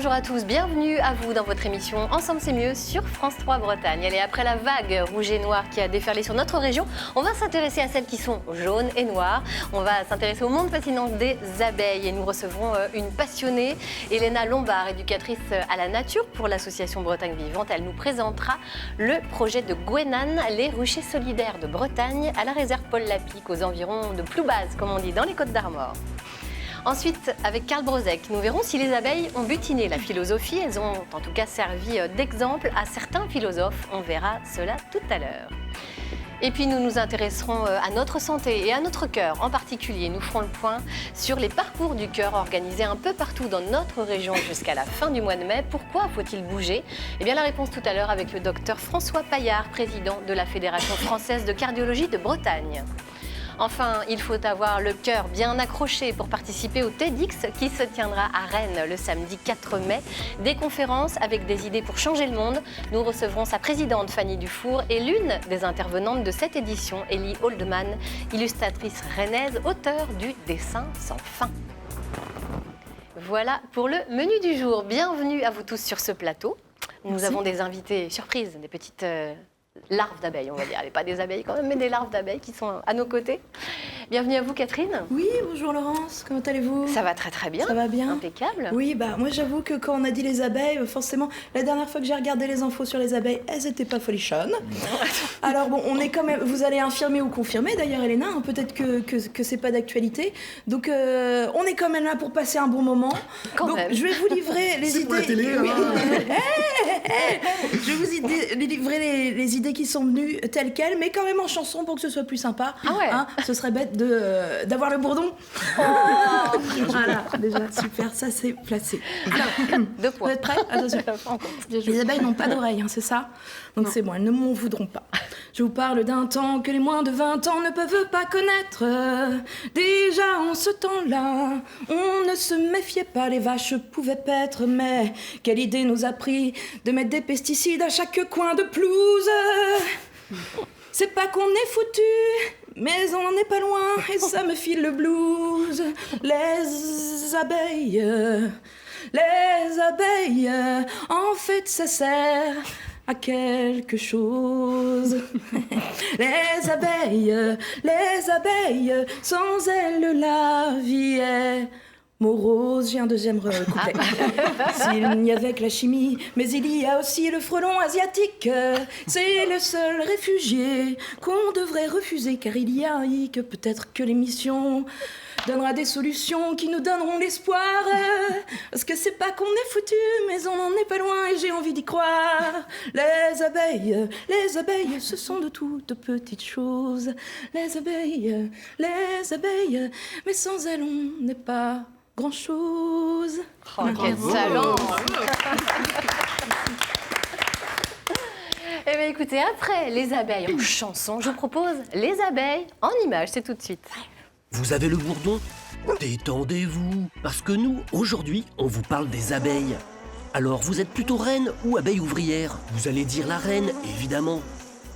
bonjour à tous, bienvenue à vous dans votre émission Ensemble c'est mieux sur France 3 Bretagne. Allez, après la vague rouge et noire qui a déferlé sur notre région, on va s'intéresser à celles qui sont jaunes et noires. On va s'intéresser au monde fascinant des abeilles et nous recevrons une passionnée, Elena Lombard, éducatrice à la nature pour l'association Bretagne Vivante. Elle nous présentera le projet de Gwenan, les ruchers solidaires de Bretagne à la réserve Paul Lapic, aux environs de Ploubaz, comme on dit, dans les Côtes-d'Armor. Ensuite, avec Karl Brozek, nous verrons si les abeilles ont butiné la philosophie. Elles ont en tout cas servi d'exemple à certains philosophes. On verra cela tout à l'heure. Et puis nous nous intéresserons à notre santé et à notre cœur en particulier. Nous ferons le point sur les parcours du cœur organisés un peu partout dans notre région jusqu'à la fin du mois de mai. Pourquoi faut-il bouger ? Eh bien la réponse tout à l'heure avec le docteur François Paillard, président de la Fédération française de cardiologie de Bretagne. Enfin, il faut avoir le cœur bien accroché pour participer au TEDx qui se tiendra à Rennes le samedi 4 mai. Des conférences avec des idées pour changer le monde. Nous recevrons sa présidente Fanny Dufour et l'une des intervenantes de cette édition, Ellie Oldman, illustratrice rennaise, auteure du Dessin sans fin. Voilà pour le menu du jour. Bienvenue à vous tous sur ce plateau. Nous avons des invités surprises, des petites... larves d'abeilles, on va dire. Allez, pas des abeilles quand même, mais des larves d'abeilles qui sont à nos côtés. Bienvenue à vous, Catherine. Oui, bonjour Laurence, comment allez-vous ? Ça va très très bien. Ça va bien ? Impeccable. Oui, moi j'avoue que quand on a dit les abeilles, forcément, la dernière fois que j'ai regardé les infos sur les abeilles, elles n'étaient pas folichonnes. Alors bon, on est quand même, vous allez infirmer ou confirmer d'ailleurs Elena, hein, peut-être que c'est pas d'actualité. Donc on est quand même là pour passer un bon moment. Donc je vais vous livrer les idées... pour la télé, oui. Je vais vous livrer les idées qui sont venues telles quelles, mais quand même en chanson pour que ce soit plus sympa. Ah ouais. Hein, ce serait bête d'avoir le bourdon. Oh voilà, déjà, super, ça c'est placé. Alors, 2 points. Vous êtes prêts ? Attention. Les abeilles n'ont pas d'oreilles, hein, c'est ça ? Donc c'est bon, elles ne m'en voudront pas. Je vous parle d'un temps que les moins de 20 ans ne peuvent pas connaître. Déjà en ce temps-là, on ne se méfiait pas, les vaches pouvaient paître. Mais quelle idée nous a pris de mettre des pesticides à chaque coin de pelouse. C'est pas qu'on est foutu, mais on n'en est pas loin, et ça me file le blues. Les abeilles, en fait ça sert à quelque chose. Les abeilles, sans elles la vie est morose. J'ai un deuxième couplet. S'il n'y avait que la chimie, mais il y a aussi le frelon asiatique. C'est le seul réfugié qu'on devrait refuser, car il y a un hic. Peut-être que l'émission donnera des solutions qui nous donneront l'espoir. Parce que c'est pas qu'on est foutu, mais on n'en est pas loin et j'ai envie d'y croire. Les abeilles, ce sont de toutes petites choses. Les abeilles, mais sans elles on n'est pas grand-chose. Oh, quel talent. Eh bien écoutez, après les abeilles en chanson, je vous propose les abeilles en images. C'est tout de suite. Vous avez le bourdon ? Détendez-vous, parce que nous, aujourd'hui, on vous parle des abeilles. Alors, vous êtes plutôt reine ou abeille ouvrière ? Vous allez dire la reine, évidemment.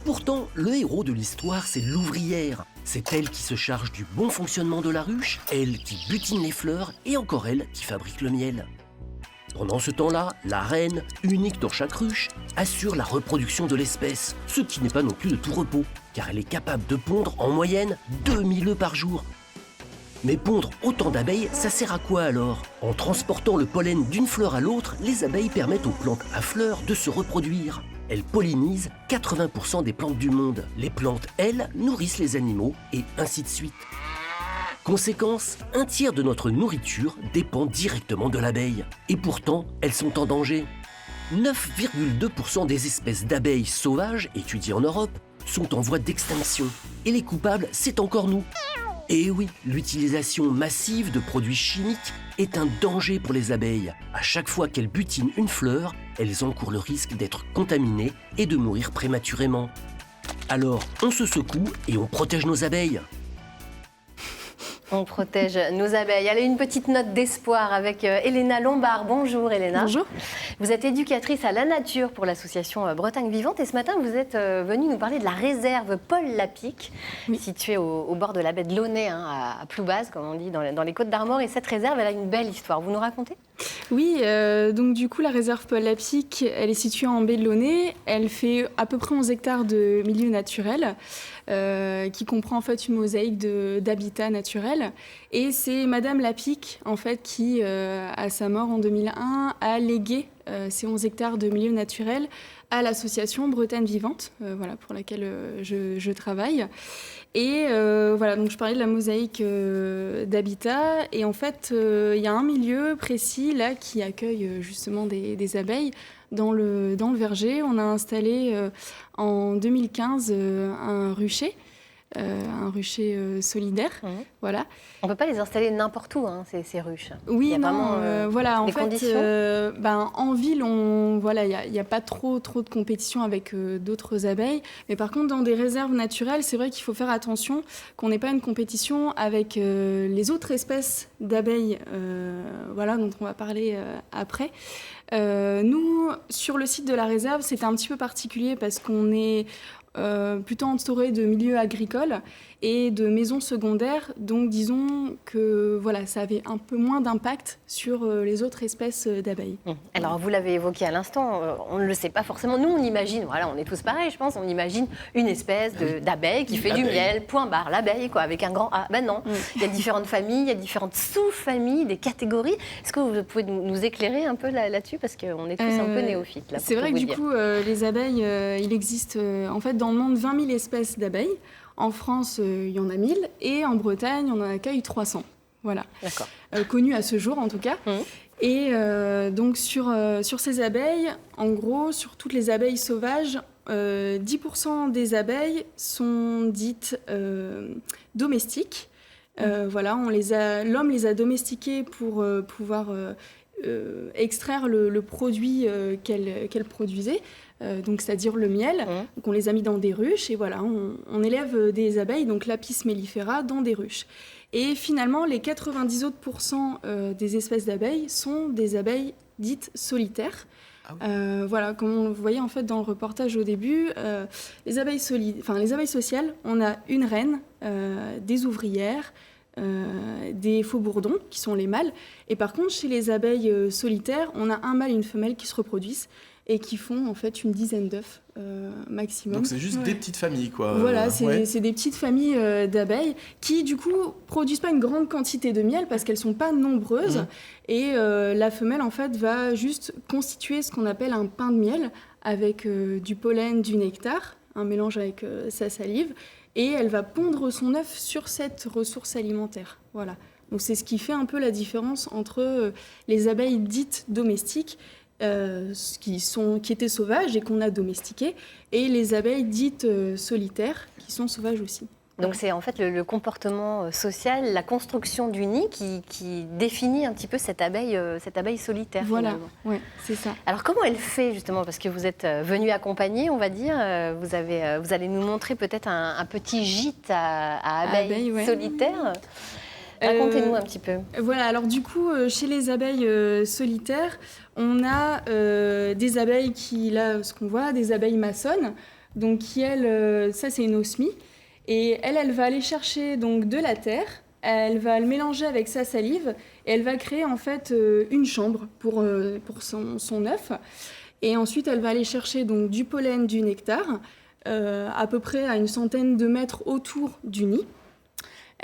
Pourtant, le héros de l'histoire, c'est l'ouvrière. C'est elle qui se charge du bon fonctionnement de la ruche, elle qui butine les fleurs et encore elle qui fabrique le miel. Pendant ce temps-là, la reine, unique dans chaque ruche, assure la reproduction de l'espèce, ce qui n'est pas non plus de tout repos, car elle est capable de pondre en moyenne 2000 œufs par jour. Mais pondre autant d'abeilles, ça sert à quoi alors ? En transportant le pollen d'une fleur à l'autre, les abeilles permettent aux plantes à fleurs de se reproduire. Elles pollinisent 80% des plantes du monde. Les plantes, elles, nourrissent les animaux et ainsi de suite. Conséquence, un tiers de notre nourriture dépend directement de l'abeille. Et pourtant, elles sont en danger. 9,2% des espèces d'abeilles sauvages étudiées en Europe sont en voie d'extinction. Et les coupables, c'est encore nous. Et oui, l'utilisation massive de produits chimiques est un danger pour les abeilles. À chaque fois qu'elles butinent une fleur, elles encourent le risque d'être contaminées et de mourir prématurément. Alors, on se secoue et on protège nos abeilles. On protège nos abeilles. Allez, une petite note d'espoir avec Elena Lombard. Bonjour Elena. Bonjour. Vous êtes éducatrice à la nature pour l'association Bretagne Vivante et ce matin vous êtes venue nous parler de la réserve Paul Lapic, située au bord de la baie de Launay, à Ploubaz, comme on dit, dans les Côtes-d'Armor. Et cette réserve, elle a une belle histoire. Vous nous racontez ? Oui, donc du coup, la réserve Paul Lapic, elle est située en baie de Launay. Elle fait à peu près 11 hectares de milieu naturel, qui comprend en fait une mosaïque d'habitats naturels. Et c'est Madame Lapic, en fait, qui, à sa mort en 2001, a légué ces 11 hectares de milieu naturel à l'association Bretagne Vivante, voilà, pour laquelle je travaille. Et voilà, donc je parlais de la mosaïque d'habitat. Et en fait, il y a un milieu précis là qui accueille justement des abeilles. Dans le verger, on a installé en 2015 un rucher solidaire. Mmh. Voilà. On ne peut pas les installer n'importe où, hein, ces ruches. Oui, il y a non, vraiment voilà, en des fait, conditions. En ville, voilà, il y a pas trop de compétition avec d'autres abeilles. Mais par contre, dans des réserves naturelles, c'est vrai qu'il faut faire attention qu'on n'ait pas une compétition avec les autres espèces d'abeilles, voilà, dont on va parler après. Nous, sur le site de la réserve, c'était un petit peu particulier parce qu'on est plutôt entouré de milieux agricoles et de maisons secondaires. Donc, disons que voilà, ça avait un peu moins d'impact sur les autres espèces d'abeilles. Alors, vous l'avez évoqué à l'instant, on ne le sait pas forcément. Nous, on imagine, voilà, on est tous pareils, je pense, on imagine une espèce d'abeille qui fait du miel, point barre, l'abeille, quoi, avec un grand A. Ben non, il y a différentes familles, il y a différentes sous-familles, des catégories. Est-ce que vous pouvez nous éclairer un peu là-dessus? Parce qu'on est tous un peu néophytes. Là, c'est vrai que du coup, les abeilles, il existe en fait dans le monde 20 000 espèces d'abeilles. En France, il y en a 1000 et en Bretagne, on en accueille 300. Voilà. D'accord. Connues à ce jour, en tout cas. Et donc, sur ces abeilles, en gros, sur toutes les abeilles sauvages, 10% des abeilles sont dites domestiques. Voilà, l'homme les a domestiquées pour pouvoir extraire le produit qu'elles produisaient. Donc c'est-à-dire le miel. Donc on les a mis dans des ruches et voilà, on élève des abeilles, donc Lapis mellifera, dans des ruches. Et finalement, les 90 autres % des espèces d'abeilles sont des abeilles dites solitaires. Ah oui. Voilà, comme on le voyait en fait dans le reportage au début, les abeilles sociales, on a une reine, des ouvrières, des faux-bourdons, qui sont les mâles. Et par contre, chez les abeilles solitaires, on a un mâle et une femelle qui se reproduisent et qui font en fait une dizaine d'œufs maximum. Donc c'est juste des petites familles, quoi. Voilà, c'est des petites familles d'abeilles qui du coup produisent pas une grande quantité de miel parce qu'elles sont pas nombreuses. Et la femelle en fait va juste constituer ce qu'on appelle un pain de miel avec du pollen, du nectar, un mélange avec sa salive, et elle va pondre son œuf sur cette ressource alimentaire. Voilà. Donc c'est ce qui fait un peu la différence entre les abeilles dites domestiques qui étaient sauvages et qu'on a domestiquées, et les abeilles dites solitaires, qui sont sauvages aussi. Donc c'est en fait le comportement social, la construction du nid qui définit un petit peu cette abeille solitaire. Voilà, ouais, c'est ça. Alors comment elle fait justement? Parce que vous êtes venu accompagner, on va dire, vous allez nous montrer peut-être un petit gîte à abeilles solitaires. Racontez-nous un petit peu. Voilà, alors du coup, chez les abeilles solitaires, on a des abeilles ce qu'on voit, des abeilles maçonnes, donc qui, ça c'est une osmie, et elle va aller chercher donc de la terre, elle va le mélanger avec sa salive, et elle va créer en fait une chambre pour son œuf, et ensuite elle va aller chercher donc du pollen, du nectar, à peu près à une centaine de mètres autour du nid.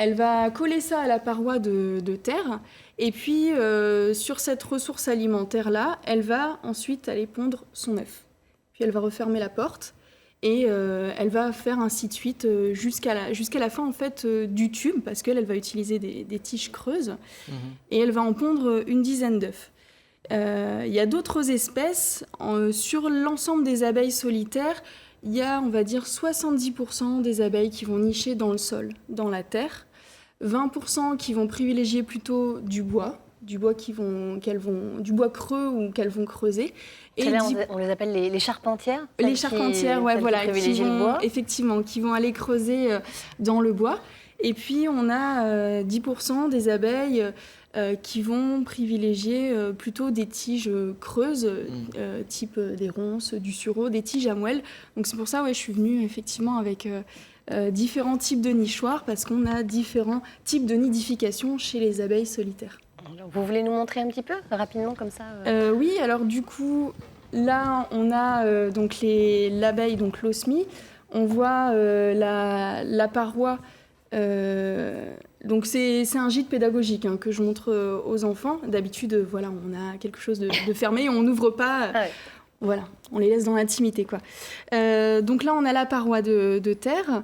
Elle va coller ça à la paroi de terre, et puis sur cette ressource alimentaire-là, elle va ensuite aller pondre son œuf. Puis elle va refermer la porte, et elle va faire ainsi de suite jusqu'à la fin en fait, du tube, parce qu'elle va utiliser des tiges creuses, et elle va en pondre une dizaine d'œufs. Il y a d'autres espèces. Sur l'ensemble des abeilles solitaires, il y a, on va dire, 70% des abeilles qui vont nicher dans le sol, dans la terre, 20% qui vont privilégier plutôt du bois du bois creux ou qu'elles vont creuser. Et là, on les appelle les charpentières. Les charpentières, ouais, voilà, qui vont aller creuser dans le bois. Et puis on a 10% des abeilles qui vont privilégier plutôt des tiges creuses, type des ronces, du sureau, des tiges à moelle. Donc c'est pour ça, je suis venue effectivement avec différents types de nichoirs, parce qu'on a différents types de nidification chez les abeilles solitaires. Vous voulez nous montrer un petit peu, rapidement, comme ça Oui, alors du coup, là, on a donc l'abeille, donc l'osmie. On voit la paroi. Donc c'est un gîte pédagogique que je montre aux enfants. D'habitude, voilà, on a quelque chose de fermé, on n'ouvre pas. Ah ouais. Voilà, on les laisse dans l'intimité, quoi. Donc là, on a la paroi de terre,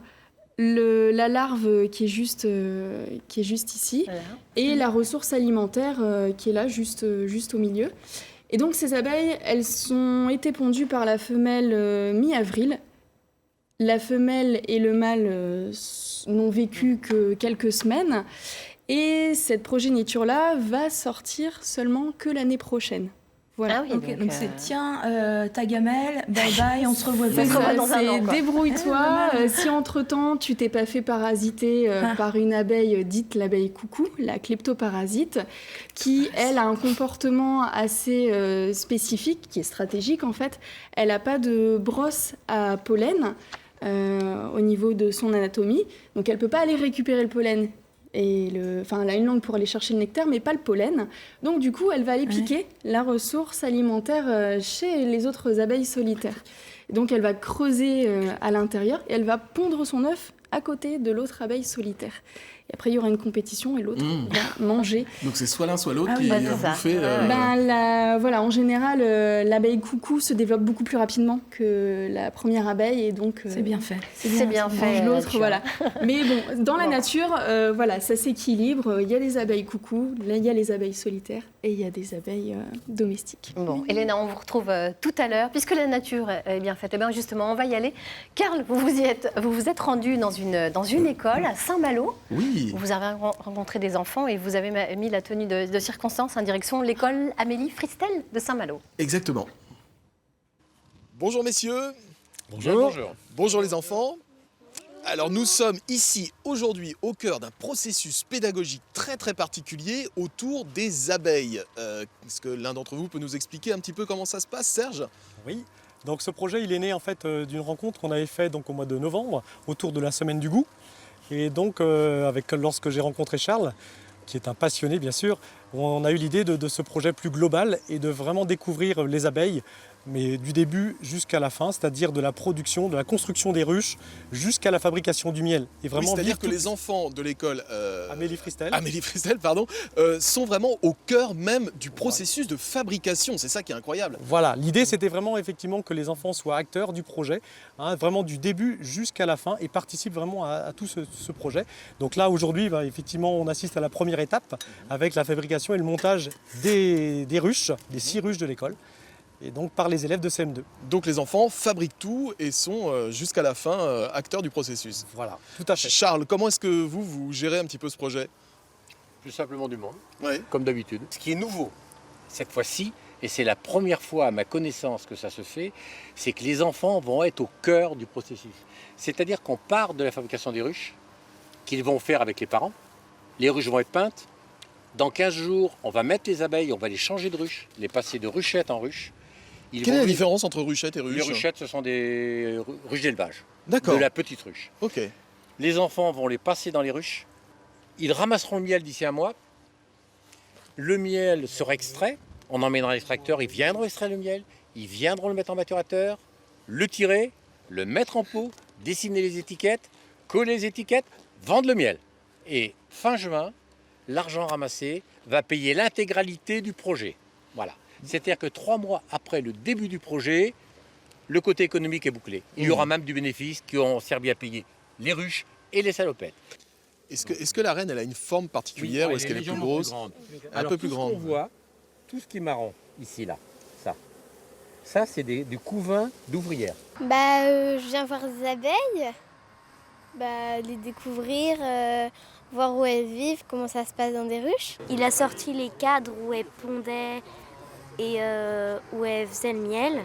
la larve qui est juste ici, Voilà. et la ressource alimentaire qui est là, juste au milieu. Et donc ces abeilles, elles ont été pondues par la femelle mi-avril. La femelle et le mâle n'ont vécu que quelques semaines. Et cette progéniture-là va sortir seulement que l'année prochaine. Voilà. Ah oui, Ok, donc c'est tiens, ta gamelle, bye bye, on se revoit C'est bientôt. ça. Dans un an, c'est quoi. débrouille-toi. Si entre-temps tu t'es pas fait parasiter par une abeille dite l'abeille coucou, la kleptoparasite, qui elle a un comportement assez spécifique, qui est stratégique en fait. Elle n'a pas de brosse à pollen au niveau de son anatomie, donc elle peut pas aller récupérer le pollen. Elle a une langue pour aller chercher le nectar, mais pas le pollen. Donc, du coup, elle va aller piquer la ressource alimentaire chez les autres abeilles solitaires. Donc, elle va creuser à l'intérieur et elle va pondre son œuf à côté de l'autre abeille solitaire. Et après, il y aura une compétition et l'autre va manger. Donc c'est soit l'un soit l'autre Ah oui, qui bah, va c'est ça. bouffer. Voilà, en général, l'abeille coucou se développe beaucoup plus rapidement que la première abeille et donc C'est bien fait. C'est bien mange fait. l'autre, tu voilà. Mais bon, dans la nature, voilà, ça s'équilibre. Il y a les abeilles coucou, là, il y a les abeilles solitaires et il y a des abeilles domestiques. Bon, Elena, on vous retrouve tout à l'heure. Puisque la nature est bien faite, eh bien justement, on va y aller. Karl, vous vous êtes rendu dans une école à Saint-Malo. Oui. Vous avez rencontré des enfants et vous avez mis la tenue de circonstance en direction de l'école Amélie Fristel de Saint-Malo. Exactement. Bonjour messieurs. Bonjour. Bonjour les enfants. Alors nous sommes ici aujourd'hui au cœur d'un processus pédagogique très très particulier autour des abeilles. Est-ce que l'un d'entre vous peut nous expliquer un petit peu comment ça se passe, Serge ? Oui. Donc ce projet, il est né en fait d'une rencontre qu'on avait faite donc au mois de novembre autour de la semaine du goût. Et donc lorsque j'ai rencontré Charles, qui est un passionné bien sûr, on a eu l'idée de ce projet plus global et de vraiment découvrir les abeilles, mais du début jusqu'à la fin, c'est-à-dire de la production, de la construction des ruches jusqu'à la fabrication du miel. Et vraiment C'est-à-dire vivre que les enfants de l'école Amélie Fristel. sont vraiment au cœur même du processus de fabrication. C'est ça qui est incroyable. Voilà, l'idée c'était vraiment effectivement que les enfants soient acteurs du projet, vraiment du début jusqu'à la fin et participent vraiment à tout ce projet. Donc là aujourd'hui, effectivement, on assiste à la première étape avec la fabrication et le montage des ruches, des 6 ruches de l'école, et donc par les élèves de CM2. Donc les enfants fabriquent tout et sont jusqu'à la fin acteurs du processus. Voilà, tout à fait. Charles, comment est-ce que vous gérez un petit peu ce projet ? Plus simplement du monde, Oui. comme d'habitude. Ce qui est nouveau, cette fois-ci, et c'est la première fois à ma connaissance que ça se fait, c'est que les enfants vont être au cœur du processus. C'est-à-dire qu'on part de la fabrication des ruches, qu'ils vont faire avec les parents. Les ruches vont être peintes. Dans 15 jours, on va mettre les abeilles, on va les changer de ruches, les passer de ruchettes en ruches. Quelle est la différence entre ruchette et ruche ? Les ruchettes, ce sont des ruches d'élevage, D'accord. de la petite ruche. Ok. Les enfants vont les passer dans les ruches. Ils ramasseront le miel d'ici un mois. Le miel sera extrait. On emmènera l'extracteur. Ils viendront extraire le miel. Ils viendront le mettre en maturateur, le tirer, le mettre en pot, dessiner les étiquettes, coller les étiquettes, vendre le miel. Et fin juin, l'argent ramassé va payer l'intégralité du projet. Voilà. C'est-à-dire que 3 mois après le début du projet, le côté économique est bouclé. Il y aura même du bénéfice qui ont servi à payer les ruches et les salopettes. Est-ce que la reine elle a une forme particulière ou est-ce qu'elle est plus grosse ? Un peu plus grande. On voit tout ce qui est marron ici, là. Ça c'est du couvain d'ouvrières. Je viens voir des abeilles, les découvrir, voir où elles vivent, comment ça se passe dans des ruches. Il a sorti les cadres où elles pondaient et où elles faisaient le miel.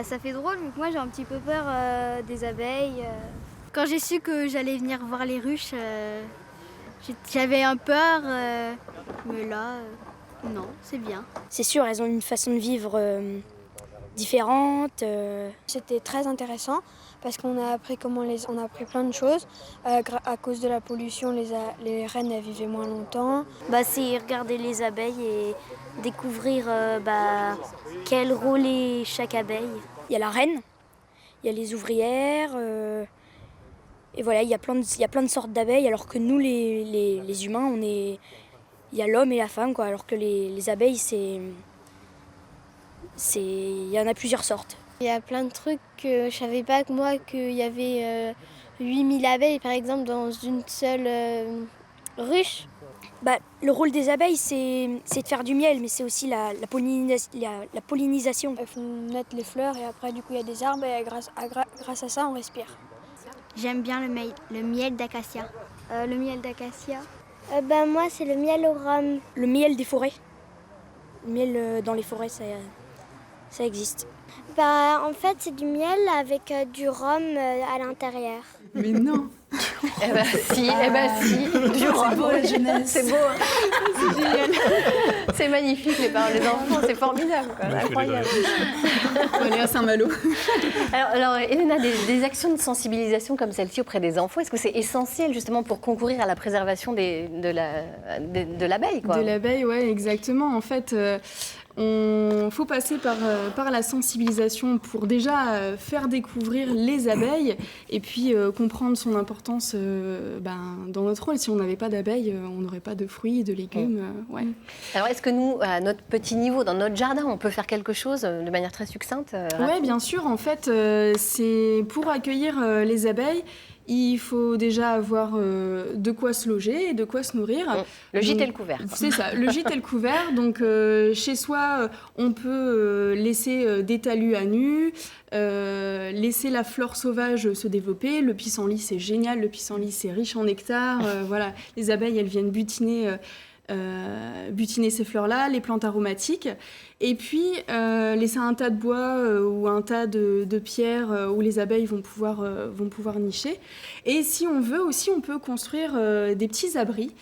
Ça fait drôle, donc moi j'ai un petit peu peur des abeilles. Quand j'ai su que j'allais venir voir les ruches, j'avais un peur, mais là, non, c'est bien. C'est sûr, elles ont une façon de vivre différente. C'était très intéressant parce qu'on a appris on a appris plein de choses. À cause de la pollution, les reines elles vivaient moins longtemps. C'est regarder les abeilles et découvrir quel rôle est chaque abeille. Il y a la reine, il y a les ouvrières, et voilà, il y a plein de sortes d'abeilles, alors que nous, les humains, il y a l'homme et la femme, quoi, alors que les abeilles, il y en a plusieurs sortes. Il y a plein de trucs que je savais pas que moi qu'il y avait 8000 abeilles par exemple dans une seule ruche. Le rôle des abeilles, c'est de faire du miel, mais c'est aussi la pollinisation. Elles font naître les fleurs et après du coup il y a des arbres et grâce à ça on respire. J'aime bien le miel d'acacia. Le miel d'acacia. Moi, c'est le miel au rhum. Le miel des forêts. Le miel dans les forêts, ça existe. En fait, c'est du miel avec du rhum à l'intérieur. Mais non. Si, du C'est beau la jeunesse. C'est beau. C'est génial. C'est magnifique les paroles des enfants, c'est formidable, quoi. Incroyable. On va aller à Saint-Malo. Alors Elena, des actions de sensibilisation comme celle-ci auprès des enfants, est-ce que c'est essentiel justement pour concourir à la préservation de l'abeille, quoi? De l'abeille, ouais, exactement. En fait, faut passer par la sensibilisation pour déjà faire découvrir les abeilles et puis comprendre son importance dans notre rôle. Si on n'avait pas d'abeilles, on n'aurait pas de fruits, de légumes. Ouais. Alors est-ce que nous, à notre petit niveau, dans notre jardin, on peut faire quelque chose de manière très succincte? Oui, bien sûr. En fait, c'est pour accueillir les abeilles. Il faut déjà avoir de quoi se loger et de quoi se nourrir. Le gîte et le couvert. C'est ça, le gîte et le couvert. Donc chez soi, on peut laisser des talus à nu, laisser la flore sauvage se développer. Le pissenlit, c'est génial. Le pissenlit, c'est riche en nectar. Voilà, les abeilles, elles viennent butiner ces fleurs-là, les plantes aromatiques. Et puis, laisser un tas de bois ou un tas de pierres où les abeilles vont pouvoir nicher. Et si on veut aussi, on peut construire des petits abris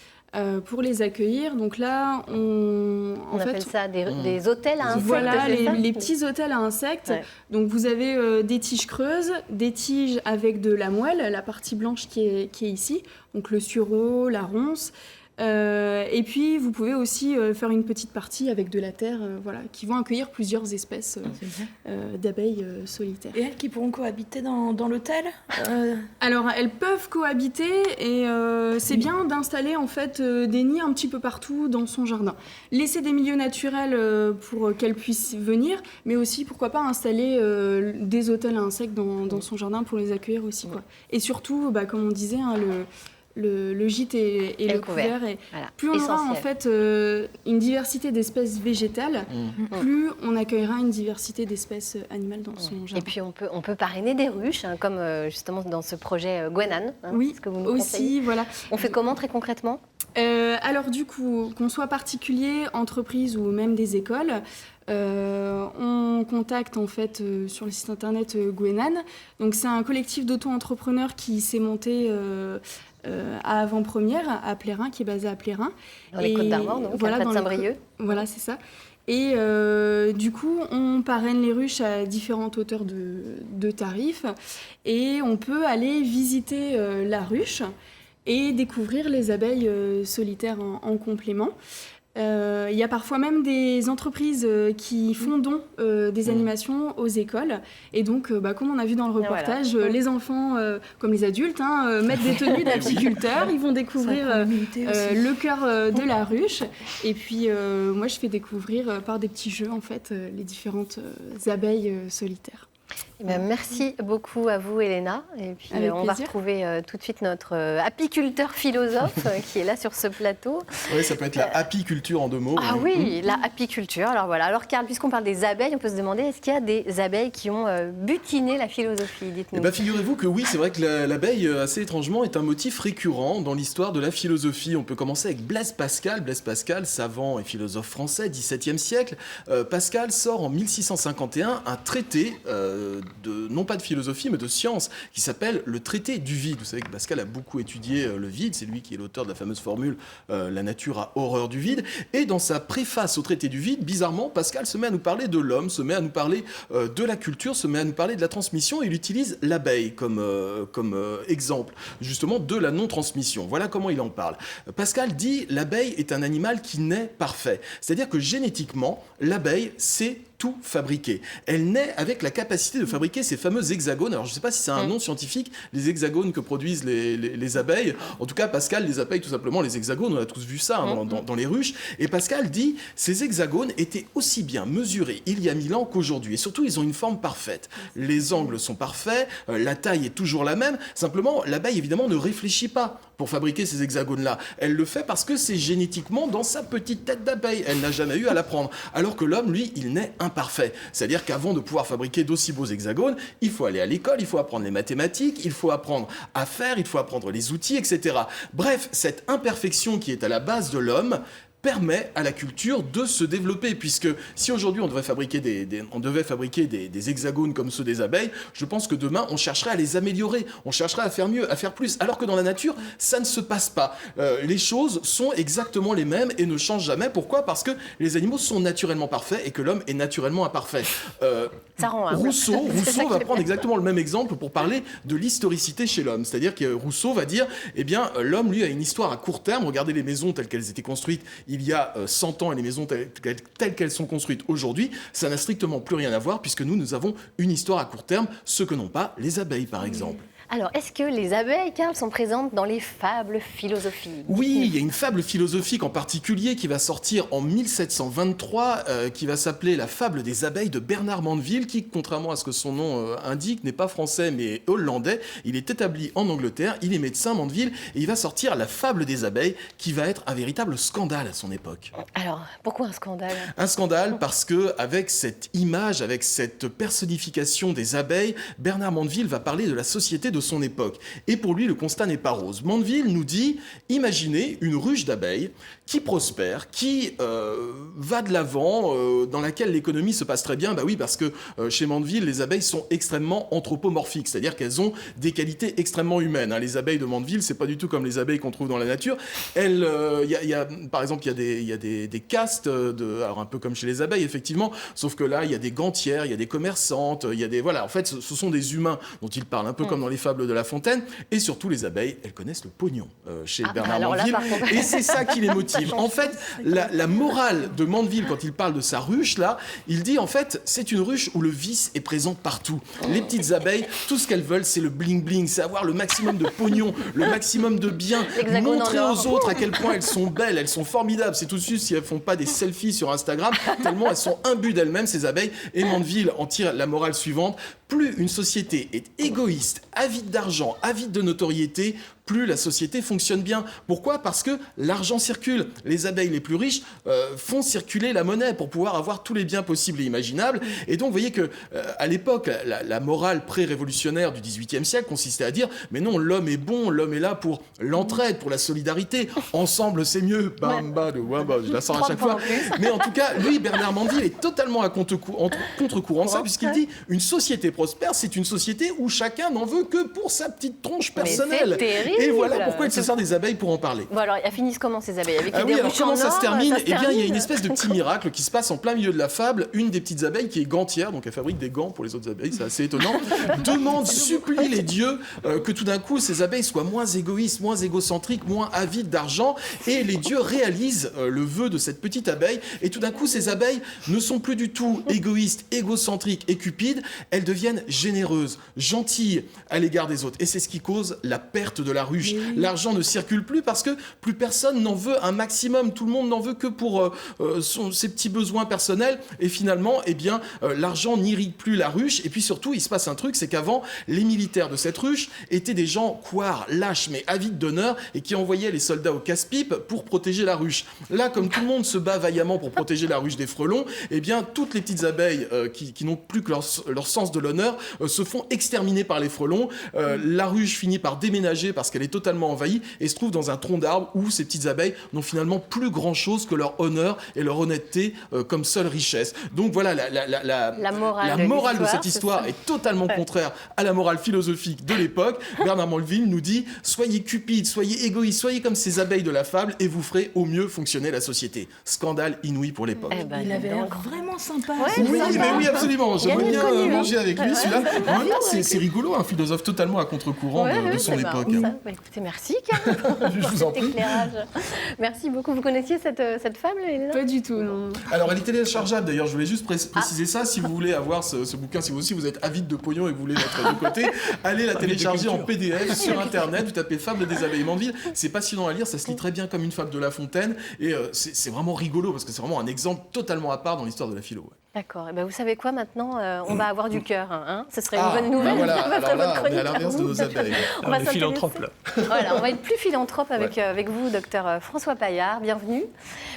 pour les accueillir. Donc là, on appelle ça des hôtels à insectes. Voilà, les petits hôtels à insectes. Ouais. Donc vous avez des tiges creuses, des tiges avec de la moelle, la partie blanche qui est ici. Donc le sureau, la ronce. Et puis, vous pouvez aussi faire une petite partie avec de la terre, qui vont accueillir plusieurs espèces d'abeilles solitaires. Et elles qui pourront cohabiter dans l'hôtel Alors, elles peuvent cohabiter et c'est bien d'installer en fait des nids un petit peu partout dans son jardin. Laisser des milieux naturels pour qu'elles puissent venir, mais aussi, pourquoi pas, installer des hôtels à insectes dans son jardin pour les accueillir aussi, quoi. Et surtout, comme on disait, le gîte et le couvert. Et voilà, plus on aura en fait une diversité d'espèces végétales, plus on accueillera une diversité d'espèces animales dans son jardin. Et puis on peut parrainer des ruches, comme justement dans ce projet Gwenan. Oui, ce que vous nous aussi, conseillez. voilà. On fait comment très concrètement ? Alors du coup, qu'on soit particulier, entreprise ou même des écoles, on contacte en fait sur le site internet Gwenan. Donc c'est un collectif d'auto-entrepreneurs qui s'est monté à Avant-Première, à Plérin, qui est basé à Plérin. Dans les Côtes-d'Armor, donc, voilà, dans Saint-Brieuc. Voilà, c'est ça. Et du coup, on parraine les ruches à différentes hauteurs de tarifs. Et on peut aller visiter la ruche et découvrir les abeilles solitaires en complément. Il y a parfois même des entreprises qui font don des animations aux écoles. Et donc, comme on a vu dans le reportage, les enfants, comme les adultes, mettent des tenues d'apiculteurs. Ils vont découvrir le cœur de la ruche. Et puis, moi, je fais découvrir par des petits jeux, en fait, les différentes abeilles solitaires. Merci beaucoup à vous, Elena. Et puis, on va retrouver tout de suite notre apiculteur philosophe qui est là sur ce plateau. Oui, ça peut être la apiculture en 2 mots. Ah oui, la apiculture. Alors voilà. Alors Karl, puisqu'on parle des abeilles, on peut se demander, est-ce qu'il y a des abeilles qui ont butiné la philosophie ? Dites-nous. Figurez-vous que oui, c'est vrai que l'abeille, assez étrangement, est un motif récurrent dans l'histoire de la philosophie. On peut commencer avec Blaise Pascal. Blaise Pascal, savant et philosophe français, XVIIe siècle. Pascal sort en 1651 un traité non pas de philosophie, mais de science, qui s'appelle le traité du vide. Vous savez que Pascal a beaucoup étudié le vide, c'est lui qui est l'auteur de la fameuse formule « La nature a horreur du vide ». Et dans sa préface au traité du vide, bizarrement, Pascal se met à nous parler de l'homme, se met à nous parler de la culture, se met à nous parler de la transmission, et il utilise l'abeille comme exemple, justement, de la non-transmission. Voilà comment il en parle. Pascal dit « L'abeille est un animal qui naît parfait ». C'est-à-dire que génétiquement, l'abeille, c'est tout fabriquer. Elle naît avec la capacité de fabriquer ces fameux hexagones. Alors, je ne sais pas si c'est un nom scientifique, les hexagones que produisent les abeilles. En tout cas, Pascal les appelle tout simplement les hexagones. On a tous vu ça dans les ruches. Et Pascal dit, ces hexagones étaient aussi bien mesurés il y a 1000 ans qu'aujourd'hui. Et surtout, ils ont une forme parfaite. Les angles sont parfaits, la taille est toujours la même. Simplement, l'abeille, évidemment, ne réfléchit pas pour fabriquer ces hexagones-là. Elle le fait parce que c'est génétiquement dans sa petite tête d'abeille. Elle n'a jamais eu à l'apprendre. Alors que l'homme, lui, il naît imparfait. C'est-à-dire qu'avant de pouvoir fabriquer d'aussi beaux hexagones, il faut aller à l'école, il faut apprendre les mathématiques, il faut apprendre à faire, il faut apprendre les outils, etc. Bref, cette imperfection qui est à la base de l'homme permet à la culture de se développer, puisque si aujourd'hui on devait fabriquer des hexagones comme ceux des abeilles, je pense que demain on chercherait à les améliorer, on chercherait à faire mieux, à faire plus, alors que dans la nature, ça ne se passe pas. Les choses sont exactement les mêmes et ne changent jamais. Pourquoi ? Parce que les animaux sont naturellement parfaits et que l'homme est naturellement imparfait. Rousseau va prendre exactement le même exemple pour parler de l'historicité chez l'homme. C'est-à-dire que Rousseau va dire, eh bien, l'homme, lui, a une histoire à court terme. Regardez les maisons telles qu'elles étaient construites il y a 100 ans et les maisons telles qu'elles sont construites aujourd'hui, ça n'a strictement plus rien à voir puisque nous avons une histoire à court terme, ce que n'ont pas les abeilles, par exemple. Alors, est-ce que les abeilles, Karl, sont présentes dans les fables philosophiques ? Oui, il y a une fable philosophique en particulier qui va sortir en 1723, qui va s'appeler La fable des abeilles de Bernard Mandeville, qui, contrairement à ce que son nom indique, n'est pas français mais hollandais. Il est établi en Angleterre, il est médecin, Mandeville, et il va sortir La fable des abeilles, qui va être un véritable scandale à son époque. Alors, pourquoi un scandale ? Un scandale parce que, avec cette image, avec cette personnification des abeilles, Bernard Mandeville va parler de la société de son époque. Et pour lui, le constat n'est pas rose. Mandeville nous dit, imaginez une ruche d'abeilles qui prospère, qui va de l'avant, dans laquelle l'économie se passe très bien. Bah oui, parce que chez Mandeville, les abeilles sont extrêmement anthropomorphiques, c'est-à-dire qu'elles ont des qualités extrêmement humaines. Les abeilles de Mandeville, c'est pas du tout comme les abeilles qu'on trouve dans la nature. Par exemple, il y a des castes, alors un peu comme chez les abeilles, effectivement, sauf que là, il y a des gantières, il y a des commerçantes, il y a des... Voilà, en fait, ce sont des humains dont il parle, un peu comme dans les fables de La Fontaine. Et surtout, les abeilles, elles connaissent le pognon chez Bernard Mandeville. Et c'est ça qui les motive. En fait, la morale de Mandeville, quand il parle de sa ruche, là, il dit, en fait, c'est une ruche où le vice est présent partout. Les petites abeilles, tout ce qu'elles veulent, c'est le bling-bling, c'est avoir le maximum de pognon, le maximum de bien, montrer aux autres à quel point elles sont belles, elles sont formidables. C'est tout de suite si elles font pas des selfies sur Instagram, tellement elles sont imbues d'elles-mêmes, ces abeilles. Et Mandeville en tire la morale suivante. Plus une société est égoïste, avide d'argent, avide de notoriété, plus la société fonctionne bien. Pourquoi ? Parce que l'argent circule. Les abeilles les plus riches font circuler la monnaie pour pouvoir avoir tous les biens possibles et imaginables. Et donc, vous voyez que à l'époque, la morale pré-révolutionnaire du XVIIIe siècle consistait à dire « Mais non, l'homme est bon, l'homme est là pour l'entraide, pour la solidarité. Ensemble, c'est mieux. » Je la sors à chaque fois. Mais en tout cas, lui, Bernard Mandeville, est totalement à contre-courant de ça, puisqu'il dit « Une société prospère, c'est une société où chacun n'en veut que pour sa petite tronche personnelle. » Mais c'est terrible. Et voilà pourquoi il se sert des abeilles pour en parler. Bon, alors, elles finissent comment, ces abeilles ? Avec des alors ruches comment en ça or, se termine ? ça se Eh bien, il y a termine une espèce de petit miracle qui se passe en plein milieu de la fable. Une des petites abeilles, qui est gantière, donc elle fabrique des gants pour les autres abeilles, c'est assez étonnant, supplie les dieux que tout d'un coup, ces abeilles soient moins égoïstes, moins égocentriques, moins avides d'argent. Et les dieux réalisent le vœu de cette petite abeille. Et tout d'un coup, ces abeilles ne sont plus du tout égoïstes, égocentriques et cupides. Elles deviennent généreuses, gentilles à l'égard des autres. Et c'est ce qui cause la perte de la ruche. L'argent ne circule plus parce que plus personne n'en veut un maximum. Tout le monde n'en veut que pour ses petits besoins personnels. Et finalement, eh bien, l'argent n'irrigue plus la ruche. Et puis surtout, il se passe un truc, c'est qu'avant, les militaires de cette ruche étaient des gens couards, lâches, mais avides d'honneur et qui envoyaient les soldats au casse-pipe pour protéger la ruche. Là, comme tout le monde se bat vaillamment pour protéger la ruche des frelons, eh bien, toutes les petites abeilles qui n'ont plus que leur sens de l'honneur se font exterminer par les frelons. La ruche finit par déménager parce qu'elle qu'elle est totalement envahie et se trouve dans un tronc d'arbre où ces petites abeilles n'ont finalement plus grand-chose que leur honneur et leur honnêteté comme seule richesse. Donc voilà, la morale de cette histoire est totalement contraire à la morale philosophique de l'époque. Bernard Mandeville nous dit « Soyez cupides, soyez égoïstes, soyez comme ces abeilles de la fable et vous ferez au mieux fonctionner la société. » Scandale inouï pour l'époque. Il avait l'air vraiment sympa. Oui, absolument. J'aimerais bien manger avec lui, celui-là. En même temps, c'est rigolo, un philosophe totalement à contre-courant de son époque. Écoutez, merci, Karl, Je vous en prie. éclairage. Merci beaucoup. Vous connaissiez cette fable, Elena ? Pas du tout, non. Alors, elle est téléchargeable, d'ailleurs. Je voulais juste préciser ça. Si vous voulez avoir ce bouquin, si vous aussi vous êtes avide de pognon et que vous voulez mettre de côté, allez la télécharger en PDF sur Internet. Vous tapez Fable des abeilles Mandeville. C'est passionnant à lire. Ça se lit très bien comme une fable de La Fontaine. Et c'est vraiment rigolo parce que c'est vraiment un exemple totalement à part dans l'histoire de la philo. D'accord. Et vous savez quoi maintenant on va avoir du cœur. Hein, ce serait une bonne nouvelle. Voilà. Alors là, on est à l'inverse de nos abeilles. On va est philanthrope, là. Voilà, on va être plus philanthrope avec vous, docteur François Paillard. Bienvenue.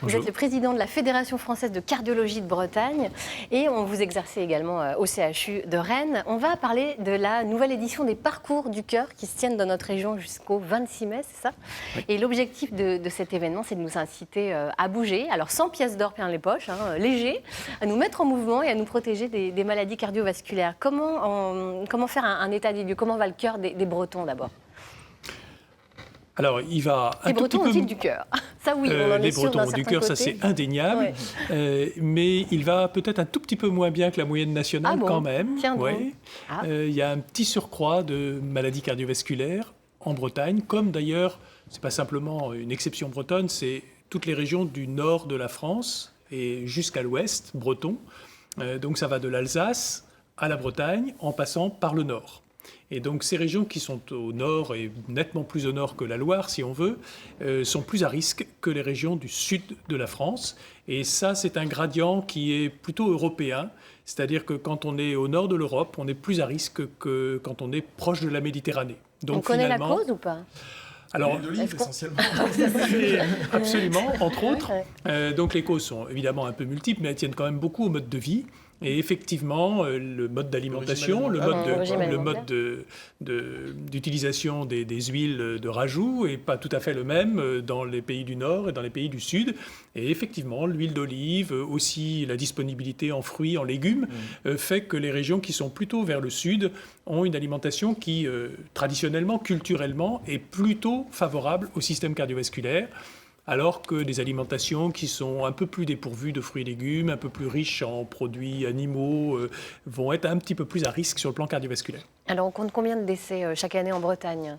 Vous êtes le président de la Fédération française de cardiologie de Bretagne et vous exercez également au CHU de Rennes. On va parler de la nouvelle édition des Parcours du cœur qui se tiennent dans notre région jusqu'au 26 mai, c'est ça ? Oui. Et l'objectif de cet événement, c'est de nous inciter à bouger. Alors, sans pièces d'or plein les poches, léger, à nous mettre en mouvement et à nous protéger des maladies cardiovasculaires. Comment faire un état des lieux ? Comment va le cœur des Bretons d'abord ? Alors, il va les Bretons ont-ils du cœur ? Ça oui, on en est sûr d'un certain côté. Les Bretons ont du cœur, ça c'est indéniable. Ouais. Mais il va peut-être un tout petit peu moins bien que la moyenne nationale quand même. Tiens donc. Il y a un petit surcroît de maladies cardiovasculaires en Bretagne, comme d'ailleurs, c'est pas simplement une exception bretonne, c'est toutes les régions du nord de la France et jusqu'à l'ouest, breton. Donc ça va de l'Alsace à la Bretagne en passant par le nord. Et donc ces régions qui sont au nord et nettement plus au nord que la Loire, si on veut, sont plus à risque que les régions du sud de la France. Et ça, c'est un gradient qui est plutôt européen. C'est-à-dire que quand on est au nord de l'Europe, on est plus à risque que quand on est proche de la Méditerranée. Donc, on connaît la cause ou pas ? Alors, l'olive, essentiellement. Absolument, entre autres. Donc les causes sont évidemment un peu multiples, mais elles tiennent quand même beaucoup au mode de vie. Et effectivement, le mode d'alimentation, le mode d'utilisation des huiles de rajout n'est pas tout à fait le même dans les pays du Nord et dans les pays du Sud. Et effectivement, l'huile d'olive, aussi la disponibilité en fruits, en légumes, fait que les régions qui sont plutôt vers le Sud ont une alimentation qui, traditionnellement, culturellement, est plutôt favorable au système cardiovasculaire. Alors que des alimentations qui sont un peu plus dépourvues de fruits et légumes, un peu plus riches en produits animaux, vont être un petit peu plus à risque sur le plan cardiovasculaire. Alors, on compte combien de décès chaque année en Bretagne,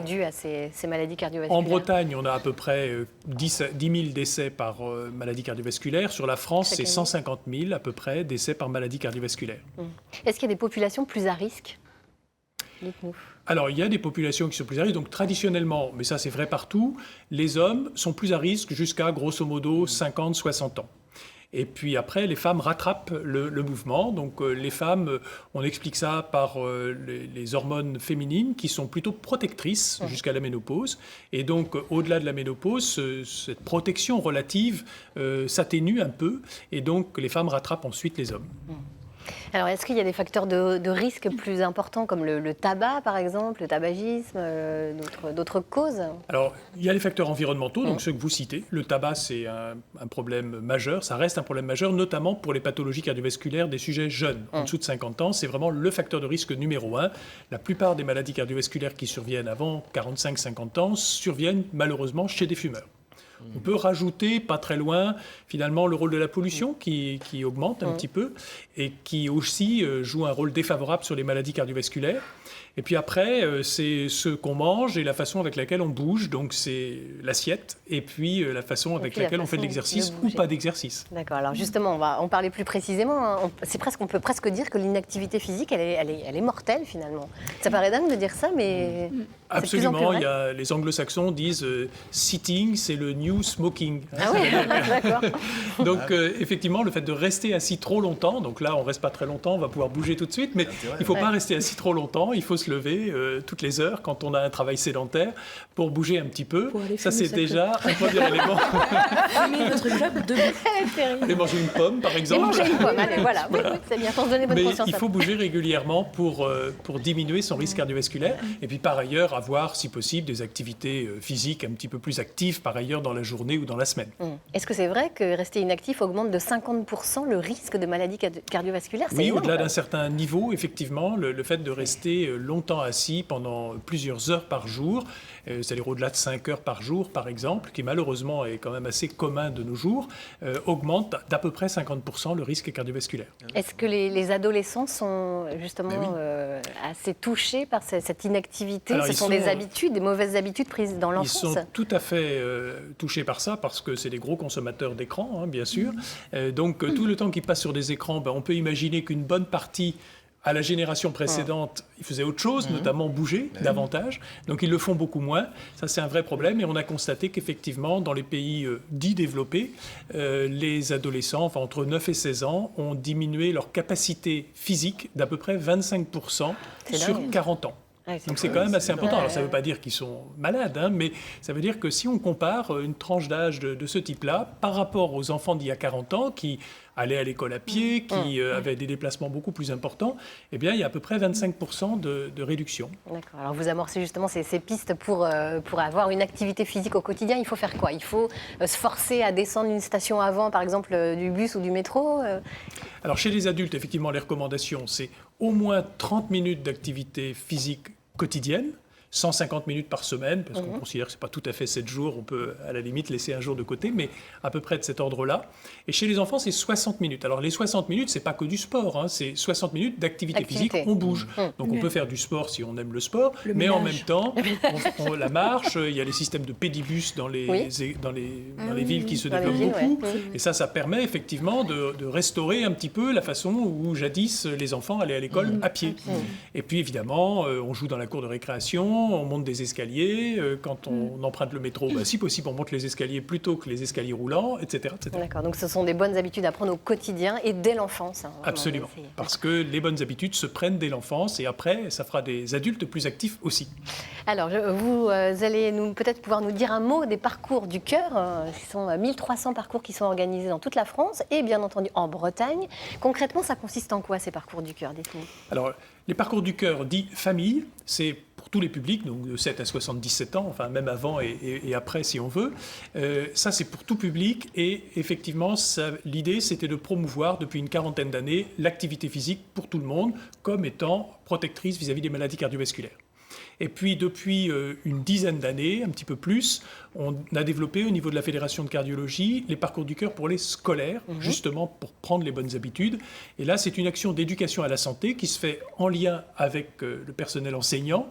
dû à ces maladies cardiovasculaires ? En Bretagne, on a à peu près 10 000 décès par maladie cardiovasculaire. Sur la France, c'est 150 000 à peu près décès par maladie cardiovasculaire. Est-ce qu'il y a des populations plus à risque ? Dites-nous. Alors, il y a des populations qui sont plus à risque. Donc, traditionnellement, mais ça c'est vrai partout, les hommes sont plus à risque jusqu'à, grosso modo, 50-60 ans. Et puis après, les femmes rattrapent le mouvement. Donc, les femmes, on explique ça par les hormones féminines qui sont plutôt protectrices jusqu'à la ménopause. Et donc, au-delà de la ménopause, cette protection relative s'atténue un peu. Et donc, les femmes rattrapent ensuite les hommes. Alors, est-ce qu'il y a des facteurs de risque plus importants comme le tabac, par exemple, le tabagisme, d'autres causes ? Alors, il y a les facteurs environnementaux, donc ceux que vous citez. Le tabac, c'est un problème majeur, ça reste un problème majeur, notamment pour les pathologies cardiovasculaires des sujets jeunes. En dessous de 50 ans, c'est vraiment le facteur de risque numéro 1. La plupart des maladies cardiovasculaires qui surviennent avant 45-50 ans surviennent malheureusement chez des fumeurs. On peut rajouter, pas très loin, finalement, le rôle de la pollution qui augmente un petit peu et qui aussi joue un rôle défavorable sur les maladies cardiovasculaires. Et puis après, c'est ce qu'on mange et la façon avec laquelle on bouge, donc c'est l'assiette, et puis la façon avec laquelle on fait de l'exercice ou pas d'exercice. D'accord, alors justement, on va en parler plus précisément. On peut presque dire que l'inactivité physique, elle est mortelle finalement. Ça paraît dingue de dire ça, mais absolument, les anglo-saxons disent « sitting, c'est le new continue smoking. Ah oui, d'accord. Donc effectivement, le fait de rester assis trop longtemps, donc là on reste pas très longtemps, on va pouvoir bouger tout de suite, mais il faut pas rester assis trop longtemps, il faut se lever toutes les heures quand on a un travail sédentaire pour bouger un petit peu. Ça c'est déjà un premier élément. Fumer votre club debout. Aller manger une pomme par exemple. Et manger une pomme, allez, voilà. Oui, c'est bien, pour se donner bonne Mais conscience. il faut bouger régulièrement pour diminuer son risque cardiovasculaire et puis par ailleurs avoir si possible des activités physiques un petit peu plus actives par ailleurs dans la journée ou dans la semaine. Est-ce que c'est vrai que rester inactif augmente de 50% le risque de maladies cardiovasculaires? Oui, au-delà d'un certain niveau, effectivement, le fait de rester longtemps assis pendant plusieurs heures par jour, c'est-à-dire au-delà de 5 heures par jour, par exemple, qui malheureusement est quand même assez commun de nos jours, augmente d'à peu près 50% le risque cardiovasculaire. Est-ce que les adolescents sont justement assez touchés par cette inactivité? Ce sont des habitudes, des mauvaises habitudes prises dans l'enfance? Ils sont tout à fait touchés par ça parce que c'est des gros consommateurs d'écran, hein, bien sûr. Donc tout le temps qu'ils passent sur des écrans, on peut imaginer qu'une bonne partie à la génération précédente, ils faisaient autre chose, notamment bouger davantage. Donc ils le font beaucoup moins. Ça, c'est un vrai problème. Et on a constaté qu'effectivement, dans les pays dits développés, les adolescents, enfin entre 9 et 16 ans, ont diminué leur capacité physique d'à peu près 25% sur 40 ans. Donc c'est quand même assez important. Alors ça ne veut pas dire qu'ils sont malades, hein, mais ça veut dire que si on compare une tranche d'âge de ce type-là par rapport aux enfants d'il y a 40 ans qui allaient à l'école à pied, qui avaient des déplacements beaucoup plus importants, eh bien il y a à peu près 25% de réduction. D'accord. Alors vous amorcez justement ces pistes pour avoir une activité physique au quotidien. Il faut faire quoi? Il faut se forcer à descendre une station avant, par exemple, du bus ou du métro? Alors chez les adultes, effectivement, les recommandations, c'est au moins 30 minutes d'activité physique quotidienne, 150 minutes par semaine, parce qu'on considère que ce n'est pas tout à fait 7 jours, on peut à la limite laisser un jour de côté, mais à peu près de cet ordre-là. Et chez les enfants, c'est 60 minutes. Alors les 60 minutes, ce n'est pas que du sport, hein, c'est 60 minutes d'activité physique, on bouge. Donc on peut faire du sport si on aime le sport, mais en même temps, la marche, il y a les systèmes de pédibus dans les villes qui se développent beaucoup. Et ça permet effectivement de restaurer un petit peu la façon où jadis les enfants allaient à l'école à pied. Et puis évidemment, on joue dans la cour de récréation, on monte des escaliers, quand on emprunte le métro, si possible on monte les escaliers plutôt que les escaliers roulants, etc. D'accord, donc ce sont des bonnes habitudes à prendre au quotidien et dès l'enfance. Hein, absolument, parce que les bonnes habitudes se prennent dès l'enfance et après ça fera des adultes plus actifs aussi. Alors vous allez peut-être pouvoir nous dire un mot des parcours du cœur. Ce sont 1300 parcours qui sont organisés dans toute la France et bien entendu en Bretagne. Concrètement, ça consiste en quoi ces parcours du cœur? Dites-nous. Alors les parcours du cœur dits famille, c'est pour tous les publics, donc de 7 à 77 ans, enfin même avant et après si on veut. Ça c'est pour tout public et effectivement l'idée c'était de promouvoir depuis une quarantaine d'années l'activité physique pour tout le monde comme étant protectrice vis-à-vis des maladies cardiovasculaires. Et puis depuis une dizaine d'années, un petit peu plus, on a développé au niveau de la Fédération de cardiologie les parcours du cœur pour les scolaires, justement pour prendre les bonnes habitudes. Et là, c'est une action d'éducation à la santé qui se fait en lien avec le personnel enseignant,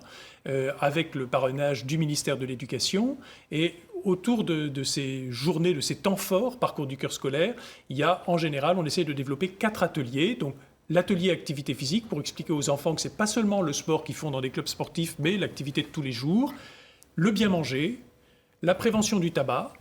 avec le parrainage du ministère de l'Éducation. Et autour de ces journées, de ces temps forts, parcours du cœur scolaire, il y a en général, on essaie de développer 4 ateliers. Donc, l'atelier activité physique pour expliquer aux enfants que ce n'est pas seulement le sport qu'ils font dans des clubs sportifs, mais l'activité de tous les jours, le bien manger, la prévention du tabac,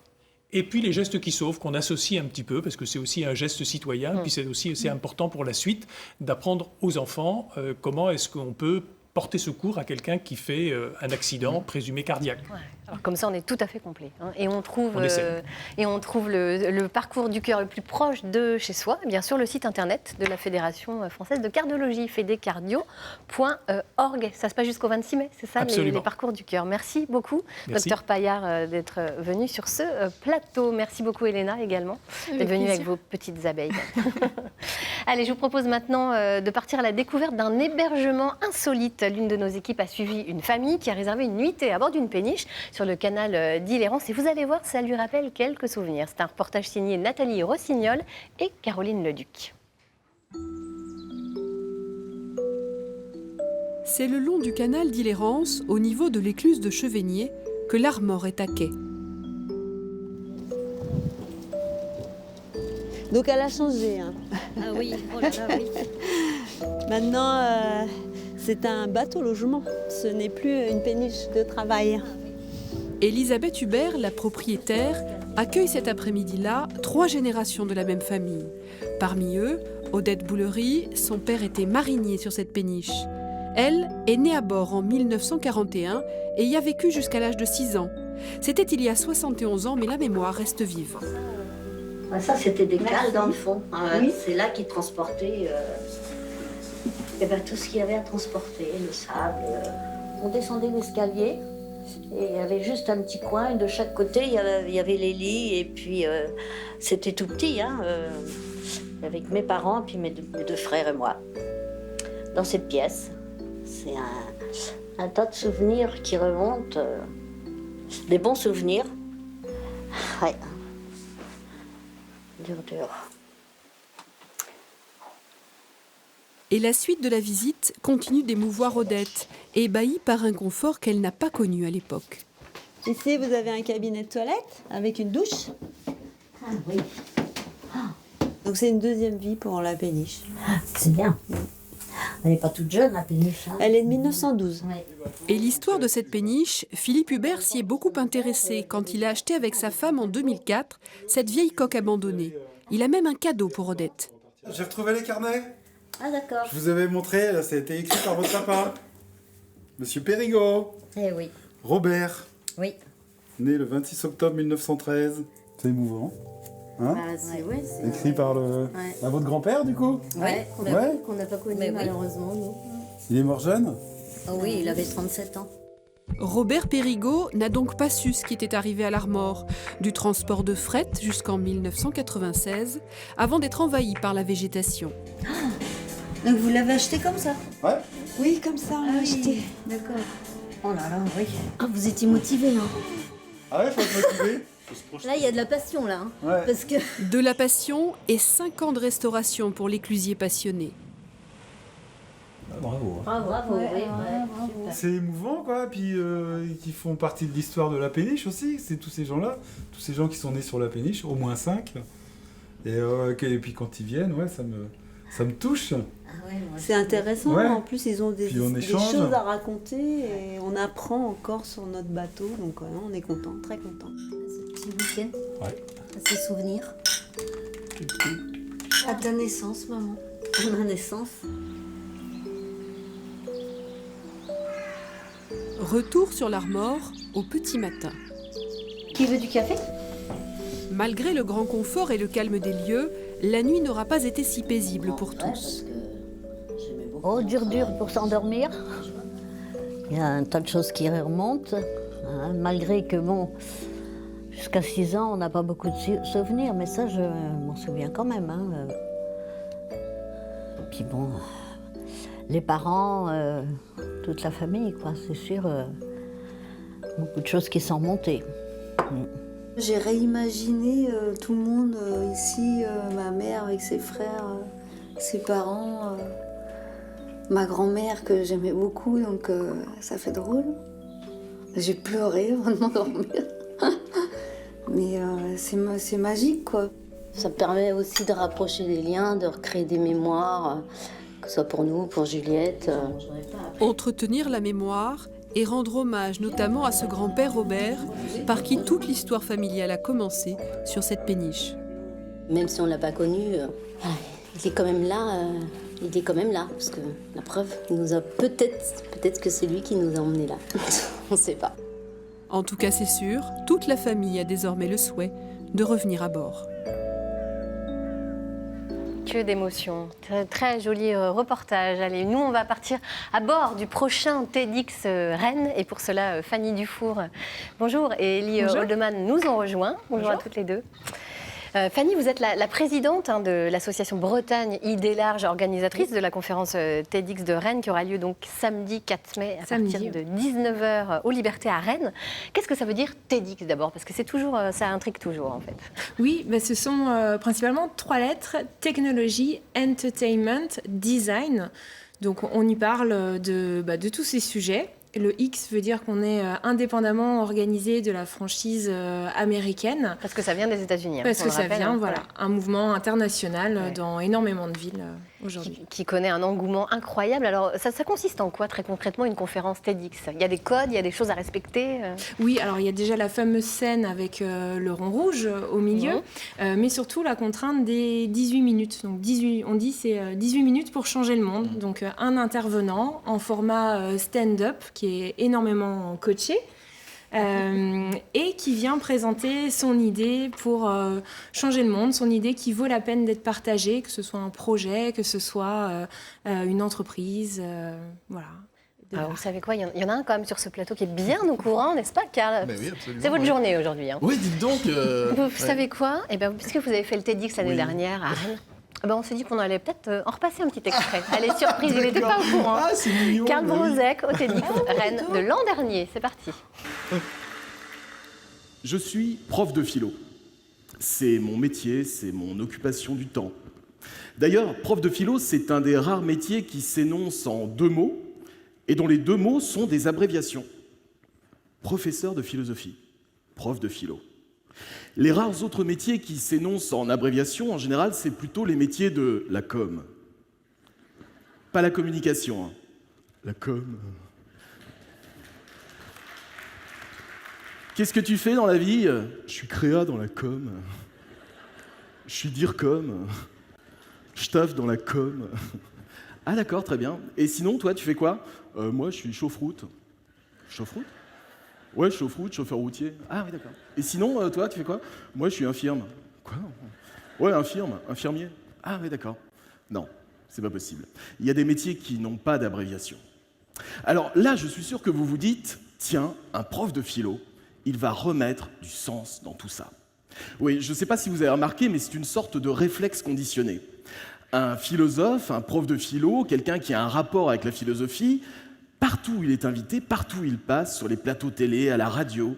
et puis les gestes qui sauvent qu'on associe un petit peu, parce que c'est aussi un geste citoyen, puis c'est aussi assez important pour la suite d'apprendre aux enfants comment est-ce qu'on peut porter secours à quelqu'un qui fait un accident présumé cardiaque. Ouais. Alors comme ça, on est tout à fait complet. Hein. Et on trouve le parcours du cœur le plus proche de chez soi, bien sûr, le site internet de la Fédération française de cardiologie, fédécardio.org. Ça se passe jusqu'au 26 mai, c'est ça, les parcours du cœur. Merci beaucoup, Dr Paillard, d'être venu sur ce plateau. Merci beaucoup, Elena, également, d'être venue avec vos petites abeilles. Allez, je vous propose maintenant de partir à la découverte d'un hébergement insolite. L'une de nos équipes a suivi une famille qui a réservé une nuitée à bord d'une péniche sur le canal d'Île-et-Rance. Et vous allez voir, ça lui rappelle quelques souvenirs. C'est un reportage signé Nathalie Rossignol et Caroline Leduc. C'est le long du canal d'Île-et-Rance, au niveau de l'écluse de Chevigné, que l'Armor est à quai. Donc elle a changé. Hein. Ah oui, oh là là, oui. Maintenant, c'est un bateau-logement. Ce n'est plus une péniche de travail. Elisabeth Hubert, la propriétaire, accueille cet après-midi-là 3 générations de la même famille. Parmi eux, Odette Boulery, son père était marinier sur cette péniche. Elle est née à bord en 1941 et y a vécu jusqu'à l'âge de 6 ans. C'était il y a 71 ans, mais la mémoire reste vive. Ça, c'était des cales dans le fond. Oui. C'est là qu'ils transportaient tout ce qu'il y avait à transporter, le sable. On descendait l'escalier et il y avait juste un petit coin et de chaque côté, il y avait les lits et puis c'était tout petit, avec mes parents, puis mes deux frères et moi. Dans cette pièce, c'est un tas de souvenirs qui remontent, des bons souvenirs. Ouais. Dur. Et la suite de la visite continue d'émouvoir Odette, ébahie par un confort qu'elle n'a pas connu à l'époque. Ici, vous avez un cabinet de toilette avec une douche. Ah oui. Donc c'est une deuxième vie pour la péniche. C'est bien. Elle n'est pas toute jeune, la péniche. Elle est de 1912. Ouais. Et l'histoire de cette péniche, Philippe Hubert s'y est beaucoup intéressé quand il a acheté avec sa femme en 2004 cette vieille coque abandonnée. Il a même un cadeau pour Odette. J'ai retrouvé les carnets. Ah d'accord. Je vous avais montré, ça a été écrit par votre papa. Monsieur Périgot. Eh oui. Robert. Oui. Né le 26 octobre 1913. C'est émouvant. Hein, c'est écrit par votre grand-père, du coup. Ouais, qu'on n'a pas connu malheureusement, nous. Il est mort jeune. Oh oui, il avait 37 ans. Robert Périgot n'a donc pas su ce qui était arrivé à l'Armor, du transport de fret jusqu'en 1996, avant d'être envahi par la végétation. Donc vous l'avez acheté comme ça? Ouais. Oui, comme ça, on l'a acheté. D'accord. Oh là là, oui. Ah, vous étiez motivé, hein? Ah ouais, faut être motivé. Là, il y a de la passion, là. Hein, ouais. Parce que... De la passion et 5 ans de restauration pour l'éclusier passionné. Bravo. Bravo, ouais, oui. Bravo. C'est émouvant, quoi. Puis qui font partie de l'histoire de la péniche aussi. C'est tous ces gens-là, tous ces gens qui sont nés sur la péniche, au moins 5. Et puis quand ils viennent, ouais, ça me touche. Ah ouais, c'est intéressant. Ouais. En plus, ils ont des choses à raconter et on apprend encore sur notre bateau. Donc on est content, très content. Ce petit week-end. Ouais. Ces souvenirs. À ta naissance, maman. À ma naissance. Retour sur l'Armor au petit matin. Qui veut du café? Malgré le grand confort et le calme des lieux, la nuit n'aura pas été si paisible pour tous. Oh, dur pour s'endormir. Il y a un tas de choses qui remontent. Hein, malgré que, bon, jusqu'à 6 ans, on n'a pas beaucoup de souvenirs, mais ça, je m'en souviens quand même. Hein. Puis bon, les parents, toute la famille, quoi, c'est sûr. Beaucoup de choses qui sont remontées. J'ai réimaginé tout le monde ici, ma mère avec ses frères, ses parents, ma grand-mère que j'aimais beaucoup, donc ça fait drôle. J'ai pleuré avant de m'endormir. Mais c'est magique, quoi. Ça permet aussi de rapprocher les liens, de recréer des mémoires, que ce soit pour nous, pour Juliette. Entretenir la mémoire et rendre hommage notamment à ce grand-père Robert, par qui toute l'histoire familiale a commencé sur cette péniche. Même si on ne l'a pas connu, il est quand même là, parce que la preuve, il nous a peut-être que c'est lui qui nous a emmenés là. On ne sait pas. En tout cas, c'est sûr, toute la famille a désormais le souhait de revenir à bord. Que d'émotions. Très, très joli reportage. Allez, nous, on va partir à bord du prochain TEDx Rennes. Et pour cela, Fanny Dufour, bonjour. Et Élie Holdeman nous ont rejoints. Bonjour à toutes les deux. Fanny, vous êtes la présidente de l'association Bretagne Idées Larges, organisatrice de la conférence TEDx de Rennes qui aura lieu donc samedi 4 mai à partir de 19h aux Libertés à Rennes. Qu'est-ce que ça veut dire TEDx d'abord? Parce que c'est toujours, ça intrigue toujours en fait. Oui, ce sont principalement 3 lettres, technologie, entertainment, design. Donc on y parle de tous ces sujets. Le X veut dire qu'on est indépendamment organisé de la franchise américaine. Parce que ça vient des États-Unis. Parce que ça vient, voilà, un mouvement international dans énormément de villes. aujourd'hui. Qui connaît un engouement incroyable. Alors, ça consiste en quoi, très concrètement, une conférence TEDx? Il y a des codes, il y a des choses à respecter Oui, alors il y a déjà la fameuse scène avec le rond rouge au milieu, mais surtout la contrainte des 18 minutes. Donc, on dit c'est 18 minutes pour changer le monde. Donc, un intervenant en format stand-up qui est énormément coaché. Et qui vient présenter son idée pour changer le monde, son idée qui vaut la peine d'être partagée, que ce soit un projet, que ce soit une entreprise, voilà. Alors, vous savez quoi, il y en a un quand même sur ce plateau qui est bien au courant, n'est-ce pas, Karl? Ben oui, absolument, c'est votre journée aujourd'hui. Oui, dites donc. Vous savez quoi? Eh bien, puisque vous avez fait le TEDx l'année dernière à Rennes, on s'est dit qu'on allait peut-être en repasser un petit extrait. Allez, surprise, il n'était pas au courant. Ah, c'est mignon. Karl Brozek au TEDx Rennes de l'an dernier. C'est parti. Je suis prof de philo. C'est mon métier, c'est mon occupation du temps. D'ailleurs, prof de philo, c'est un des rares métiers qui s'énonce en 2 mots et dont les 2 mots sont des abréviations. Professeur de philosophie, prof de philo. Les rares autres métiers qui s'énoncent en abréviation, en général, c'est plutôt les métiers de la com. Pas la communication, hein. La com. Qu'est-ce que tu fais dans la vie? Je suis créa dans la com. Je suis DIRCOM. Je taffe dans la com. Ah d'accord, très bien. Et sinon, toi, tu fais quoi? Moi, je suis chauffe-route. Chauffe-route? Ouais, chauffe-route, chauffeur routier. Ah oui, d'accord. Et sinon, toi, tu fais quoi? Moi, je suis infirme. Quoi? Ouais, infirmier. Ah oui, d'accord. Non, c'est pas possible. Il y a des métiers qui n'ont pas d'abréviation. Alors là, je suis sûr que vous vous dites, tiens, un prof de philo, il va remettre du sens dans tout ça. Oui, je ne sais pas si vous avez remarqué, mais c'est une sorte de réflexe conditionné. Un philosophe, un prof de philo, quelqu'un qui a un rapport avec la philosophie, partout où il est invité, partout où il passe, sur les plateaux télé, à la radio,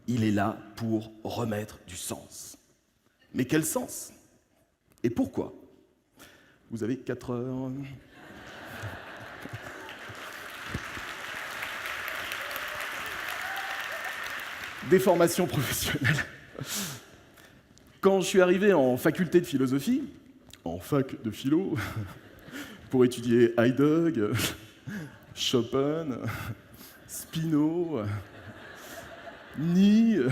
il est là pour remettre du sens. Mais quel sens? Et pourquoi? Vous avez 4 heures. Des formations professionnelles. Quand je suis arrivé en faculté de philosophie, en fac de philo, pour étudier Heidegger, Chopin, Spinoza, Nietzsche.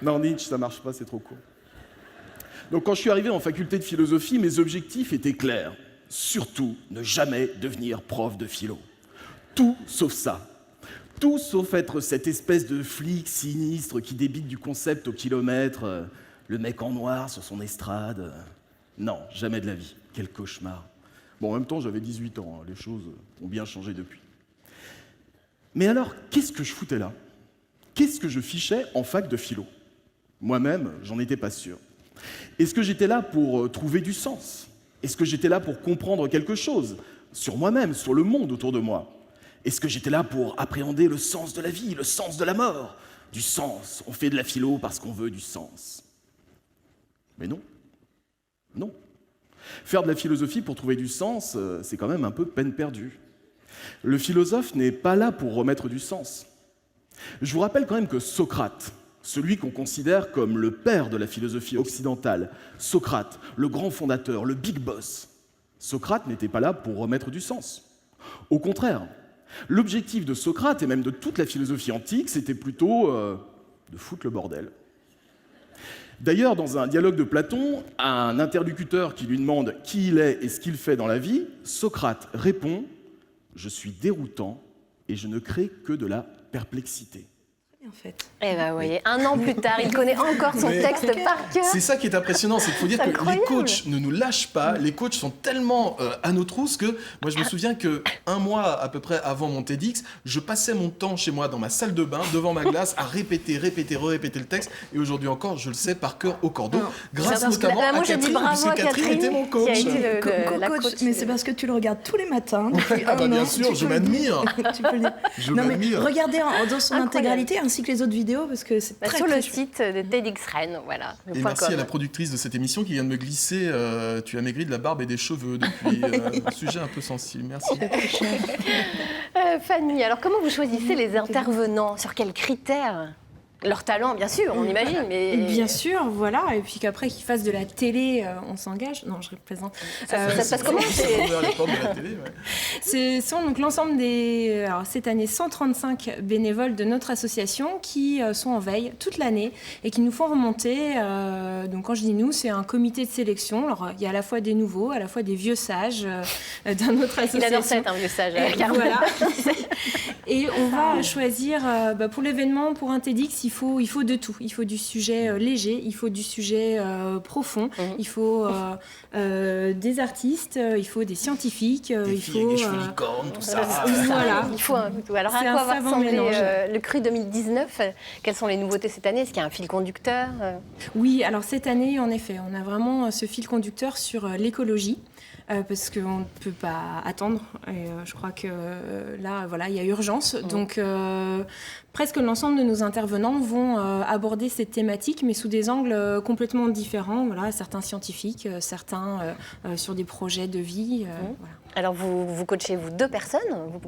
Non, Nietzsche, ça marche pas, c'est trop court. Donc quand je suis arrivé en faculté de philosophie, mes objectifs étaient clairs. Surtout, ne jamais devenir prof de philo. Tout sauf ça. Tout sauf être cette espèce de flic sinistre qui débite du concept au kilomètre, le mec en noir sur son estrade. Non, jamais de la vie. Quel cauchemar. Bon, en même temps, j'avais 18 ans, hein. Les choses ont bien changé depuis. Mais alors, qu'est-ce que je foutais là? Qu'est-ce que je fichais en fac de philo? Moi-même, j'en étais pas sûr. Est-ce que j'étais là pour trouver du sens? Est-ce que j'étais là pour comprendre quelque chose sur moi-même, sur le monde autour de moi? Est-ce que j'étais là pour appréhender le sens de la vie, le sens de la mort? Du sens. On fait de la philo parce qu'on veut du sens. Mais non. Non. Faire de la philosophie pour trouver du sens, c'est quand même un peu peine perdue. Le philosophe n'est pas là pour remettre du sens. Je vous rappelle quand même que Socrate, celui qu'on considère comme le père de la philosophie occidentale, Socrate, le grand fondateur, le big boss, Socrate n'était pas là pour remettre du sens. Au contraire, l'objectif de Socrate et même de toute la philosophie antique, c'était plutôt de foutre le bordel. D'ailleurs, dans un dialogue de Platon, à un interlocuteur qui lui demande qui il est et ce qu'il fait dans la vie, Socrate répond « Je suis déroutant et je ne crée que de la perplexité ». En fait. Eh ben, vous voyez, 1 an plus tard, il connaît encore son texte par cœur. C'est ça qui est impressionnant, c'est qu'il faut dire que les coachs ne nous lâchent pas. Les coachs sont tellement à nos trousses que moi, je me souviens que 1 mois à peu près avant mon TEDx, je passais mon temps chez moi dans ma salle de bain, devant ma glace, à répéter le texte. Et aujourd'hui encore, je le sais par cœur au cordeau, grâce notamment à Catherine, puisque Catherine était mon coach. Mais c'est parce que tu le regardes tous les matins. Ah bah bien sûr, je m'admire. Tu peux le dire. Je m'admire. Regardez dans son intégralité, ainsi que les autres vidéos, parce que c'est très sur le site de TEDx Rennes, voilà. Et merci à la productrice de cette émission qui vient de me glisser tu as maigri de la barbe et des cheveux depuis un sujet un peu sensible. Merci. Fanny, alors comment vous choisissez les intervenants? Sur quels critères? Leur talent, bien sûr, on imagine, mais... Bien sûr, voilà. Et puis qu'après, qu'ils fassent de la télé, on s'engage. Non, je représente. Ça se passe comment? Ce sont donc l'ensemble des... Alors, cette année, 135 bénévoles de notre association qui sont en veille toute l'année et qui nous font remonter. Donc, quand je dis nous, c'est un comité de sélection. Alors, il y a à la fois des nouveaux, à la fois des vieux sages dans notre association. Il adore ça être un vieux sage, Carole. Voilà. Et on va choisir, pour l'événement, pour un TEDx, il faut de tout. Il faut du sujet léger, il faut du sujet profond, il faut des artistes, il faut des scientifiques, il faut... Avec des cheveux licornes, tout ça. Voilà. Il faut un peu tout. Alors, à quoi va ressembler le Cru 2019 ? Quelles sont les nouveautés cette année ? Est-ce qu'il y a un fil conducteur ? Oui, alors cette année, en effet, on a vraiment ce fil conducteur sur l'écologie. Parce qu'on ne peut pas attendre. Et je crois que là, voilà, il y a urgence. Donc, presque l'ensemble de nos intervenants vont aborder cette thématique, mais sous des angles complètement différents. Voilà, certains scientifiques, certains sur des projets de vie. Voilà. Alors, vous coachez, vous, 2 personnes.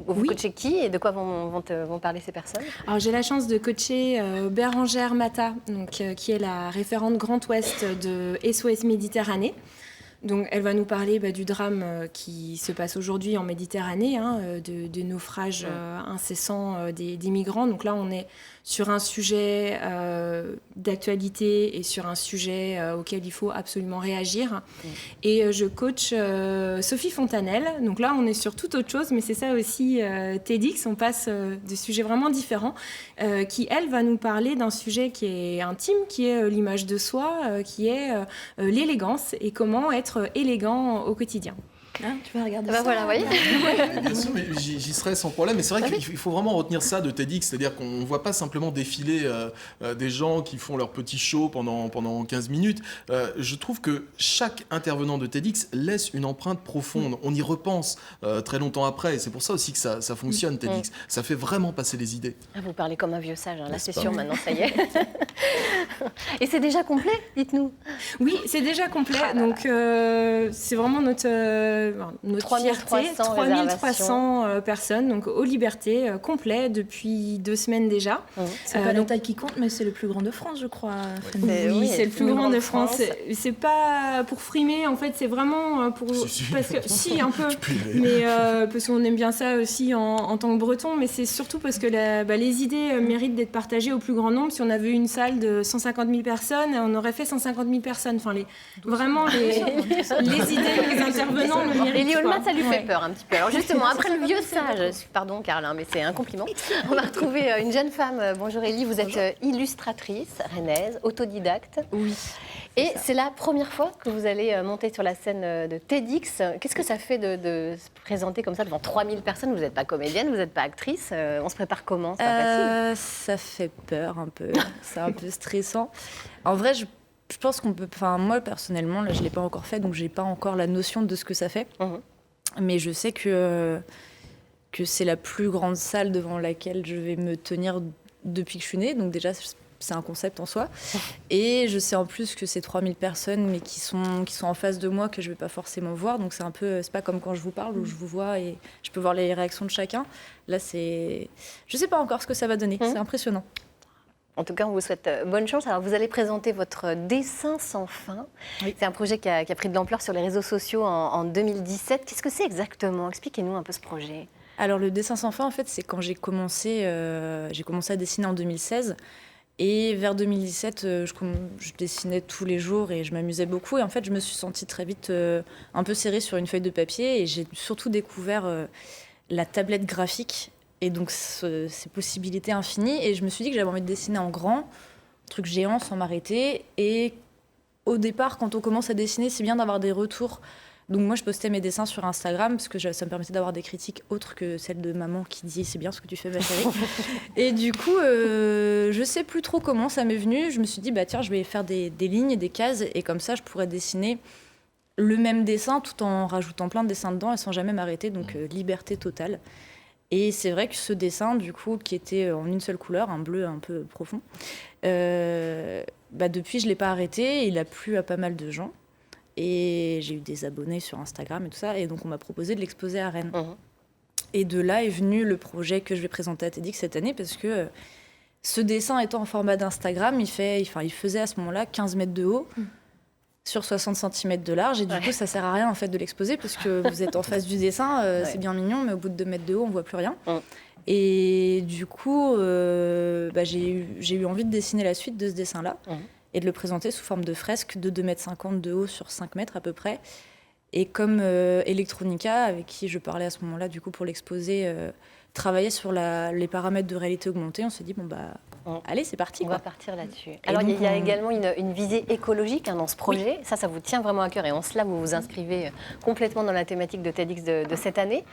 Vous coachez qui et de quoi vont parler ces personnes ? Alors, j'ai la chance de coacher Bérangère Mata, donc, qui est la référente Grand Ouest de SOS Méditerranée. Donc, elle va nous parler du drame qui se passe aujourd'hui en Méditerranée, de naufrages incessants des migrants. Donc là, on est sur un sujet d'actualité et sur un sujet auquel il faut absolument réagir. Et je coach Sophie Fontanelle. Donc là, on est sur toute autre chose, mais c'est ça aussi TEDx. On passe de sujets vraiment différents, qui, elle, va nous parler d'un sujet qui est intime, qui est l'image de soi, qui est l'élégance et comment être élégant au quotidien. Tu vas regarder ça. Voilà, vous voyez. Bien sûr, mais j'y serais sans problème. Mais c'est vrai qu'il faut vraiment retenir ça de TEDx, c'est-à-dire qu'on ne voit pas simplement défiler des gens qui font leur petit show pendant 15 minutes. Je trouve que chaque intervenant de TEDx laisse une empreinte profonde. On y repense très longtemps après. Et c'est pour ça aussi que ça fonctionne, TEDx. Ça fait vraiment passer les idées. Ah, vous parlez comme un vieux sage. Là, c'est sûr, maintenant, ça y est. Et c'est déjà complet, dites-nous. Oui, c'est déjà complet. Donc, c'est vraiment notre 3300 personnes, donc aux Libertés, complet depuis 2 semaines déjà. C'est pas la taille qui compte, mais c'est le plus grand de France, je crois. Oui, c'est le plus grand de France. C'est pas pour frimer, en fait, c'est vraiment pour... Parce que, si, un peu, mais parce qu'on aime bien ça aussi en tant que breton, mais c'est surtout parce que les idées méritent d'être partagées au plus grand nombre. Si on avait une salle de 150 000 personnes, on aurait fait 150 000 personnes. Enfin, vraiment, les idées des intervenants... Élie Olmat, ça lui fait peur un petit peu. Alors justement, après le vieux sage, pardon Carl, mais c'est un compliment, on va retrouver une jeune femme. Bonjour Élie, vous êtes illustratrice, rennaise, autodidacte. Oui. Et c'est la première fois que vous allez monter sur la scène de TEDx. Qu'est-ce que ça fait de se présenter comme ça devant 3000 personnes ? Vous n'êtes pas comédienne, vous n'êtes pas actrice. On se prépare comment ? C'est pas facile. Ça fait peur un peu, c'est un peu stressant. En vrai, je pense qu'on peut... Enfin, moi, personnellement, là, je ne l'ai pas encore fait, donc je n'ai pas encore la notion de ce que ça fait. Mais je sais que c'est la plus grande salle devant laquelle je vais me tenir depuis que je suis née. Donc déjà, c'est un concept en soi. Et je sais en plus que c'est 3000 personnes, mais qui sont en face de moi, que je ne vais pas forcément voir. Donc c'est un peu... C'est pas comme quand je vous parle, où je vous vois et je peux voir les réactions de chacun. Là, c'est... Je ne sais pas encore ce que ça va donner. C'est impressionnant. En tout cas, on vous souhaite bonne chance. Alors, vous allez présenter votre Dessin sans fin. Oui. C'est un projet qui a pris de l'ampleur sur les réseaux sociaux en 2017. Qu'est-ce que c'est exactement ? Expliquez-nous un peu ce projet. Alors, le Dessin sans fin, en fait, c'est quand j'ai commencé à dessiner en 2016. Et vers 2017, je dessinais tous les jours et je m'amusais beaucoup. Et en fait, je me suis sentie très vite un peu serrée sur une feuille de papier. Et j'ai surtout découvert la tablette graphique. Et donc, ces possibilités infinies. Et je me suis dit que j'avais envie de dessiner en grand, un truc géant sans m'arrêter. Et au départ, quand on commence à dessiner, c'est bien d'avoir des retours. Donc moi, je postais mes dessins sur Instagram parce que ça me permettait d'avoir des critiques autres que celles de maman qui dit « c'est bien ce que tu fais, ma chérie ». Et du coup, je sais plus trop comment ça m'est venu. Je me suis dit « tiens, je vais faire des lignes, des cases. Et comme ça, je pourrais dessiner le même dessin tout en rajoutant plein de dessins dedans et sans jamais m'arrêter. Donc, liberté totale. » Et c'est vrai que ce dessin, du coup, qui était en une seule couleur, un bleu un peu profond, depuis, je ne l'ai pas arrêté. Il a plu à pas mal de gens. Et j'ai eu des abonnés sur Instagram et tout ça. Et donc, on m'a proposé de l'exposer à Rennes. Et de là est venu le projet que je vais présenter à TEDx cette année, parce que Ce dessin étant en format d'Instagram, il faisait à ce moment-là 15 mètres de haut sur 60 cm de large. Et du coup, ça sert à rien en fait de l'exposer parce que vous êtes en face du dessin, c'est bien mignon, mais au bout de 2 mètres de haut, on voit plus rien. Et du coup, j'ai eu envie de dessiner la suite de ce dessin-là et de le présenter sous forme de fresque de 2,50 m de haut sur 5 mètres à peu près. Et comme Electronica, avec qui je parlais à ce moment-là, du coup, pour l'exposer, travaillait sur les paramètres de réalité augmentée, on s'est dit, allez, c'est parti. On va partir là-dessus. Alors, il y a également une visée écologique dans ce projet. Oui. Ça vous tient vraiment à cœur. Et en cela, vous vous inscrivez complètement dans la thématique de TEDx de cette année.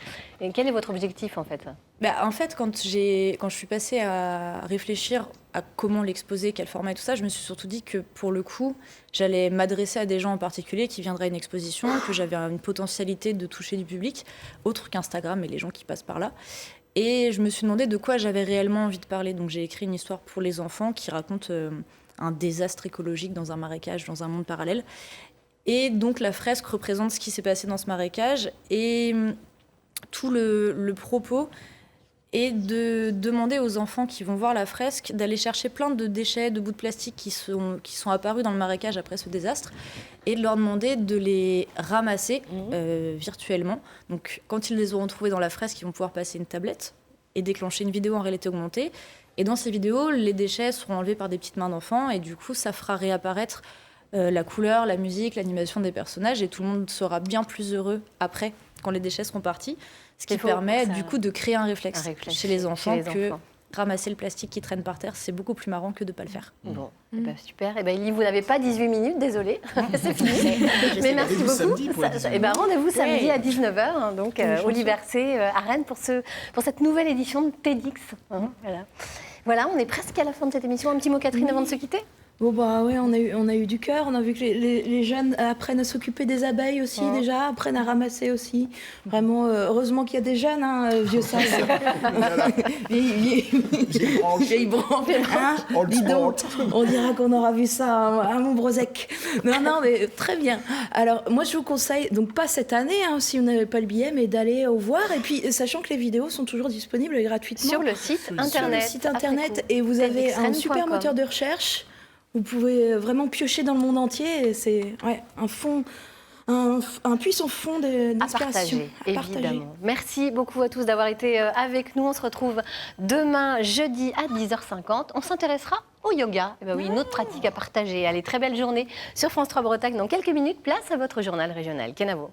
Et quel est votre objectif, en fait ? En fait, quand je suis passée à réfléchir à comment l'exposer, quel format et tout ça, je me suis surtout dit que, pour le coup, j'allais m'adresser à des gens en particulier qui viendraient à une exposition, que j'avais une potentialité de toucher du public, autre qu'Instagram et les gens qui passent par là. Et je me suis demandé de quoi j'avais réellement envie de parler. Donc j'ai écrit une histoire pour les enfants qui raconte un désastre écologique dans un marécage, dans un monde parallèle. Et donc la fresque représente ce qui s'est passé dans ce marécage. Et tout le propos est de demander aux enfants qui vont voir la fresque d'aller chercher plein de déchets, de bouts de plastique qui sont apparus dans le marécage après ce désastre et de leur demander de les ramasser virtuellement. Donc quand ils les auront trouvés dans la fresque, ils vont pouvoir passer une tablette et déclencher une vidéo en réalité augmentée. Et dans ces vidéos, les déchets seront enlevés par des petites mains d'enfants et du coup, ça fera réapparaître la couleur, la musique, l'animation des personnages et tout le monde sera bien plus heureux après, quand les déchets seront partis. Ce qui permet du coup de créer un réflexe chez les enfants que ramasser le plastique qui traîne par terre, c'est beaucoup plus marrant que de ne pas le faire. Bon, super. Ellie, vous n'avez pas 18 minutes, désolée, c'est fini. Mais merci beaucoup. Rendez-vous samedi à 19h, donc au Libercé à Rennes pour cette nouvelle édition de TEDx. Voilà, on est presque à la fin de cette émission. Un petit mot, Catherine, avant de se quitter ? Bon on a eu du cœur, on a vu que les jeunes apprennent à s'occuper des abeilles aussi déjà, apprennent à ramasser aussi. Vraiment, heureusement qu'il y a des jeunes, vieux sages. Vieille branche. Dis donc, on dira qu'on aura vu ça à Montbrosec. Non, mais très bien. Alors, moi, je vous conseille, donc pas cette année, si vous n'avez pas le billet, mais d'aller au voir. Et puis, sachant que les vidéos sont toujours disponibles gratuitement. Sur le site internet. Et vous avez un super moteur de recherche. Vous pouvez vraiment piocher dans le monde entier. C'est un puissant fond d'inspiration. À partager, évidemment. Merci beaucoup à tous d'avoir été avec nous. On se retrouve demain, jeudi à 10h50. On s'intéressera au yoga. Une autre pratique à partager. Allez, très belle journée sur France 3 Bretagne. Dans quelques minutes, place à votre journal régional. Kenavo.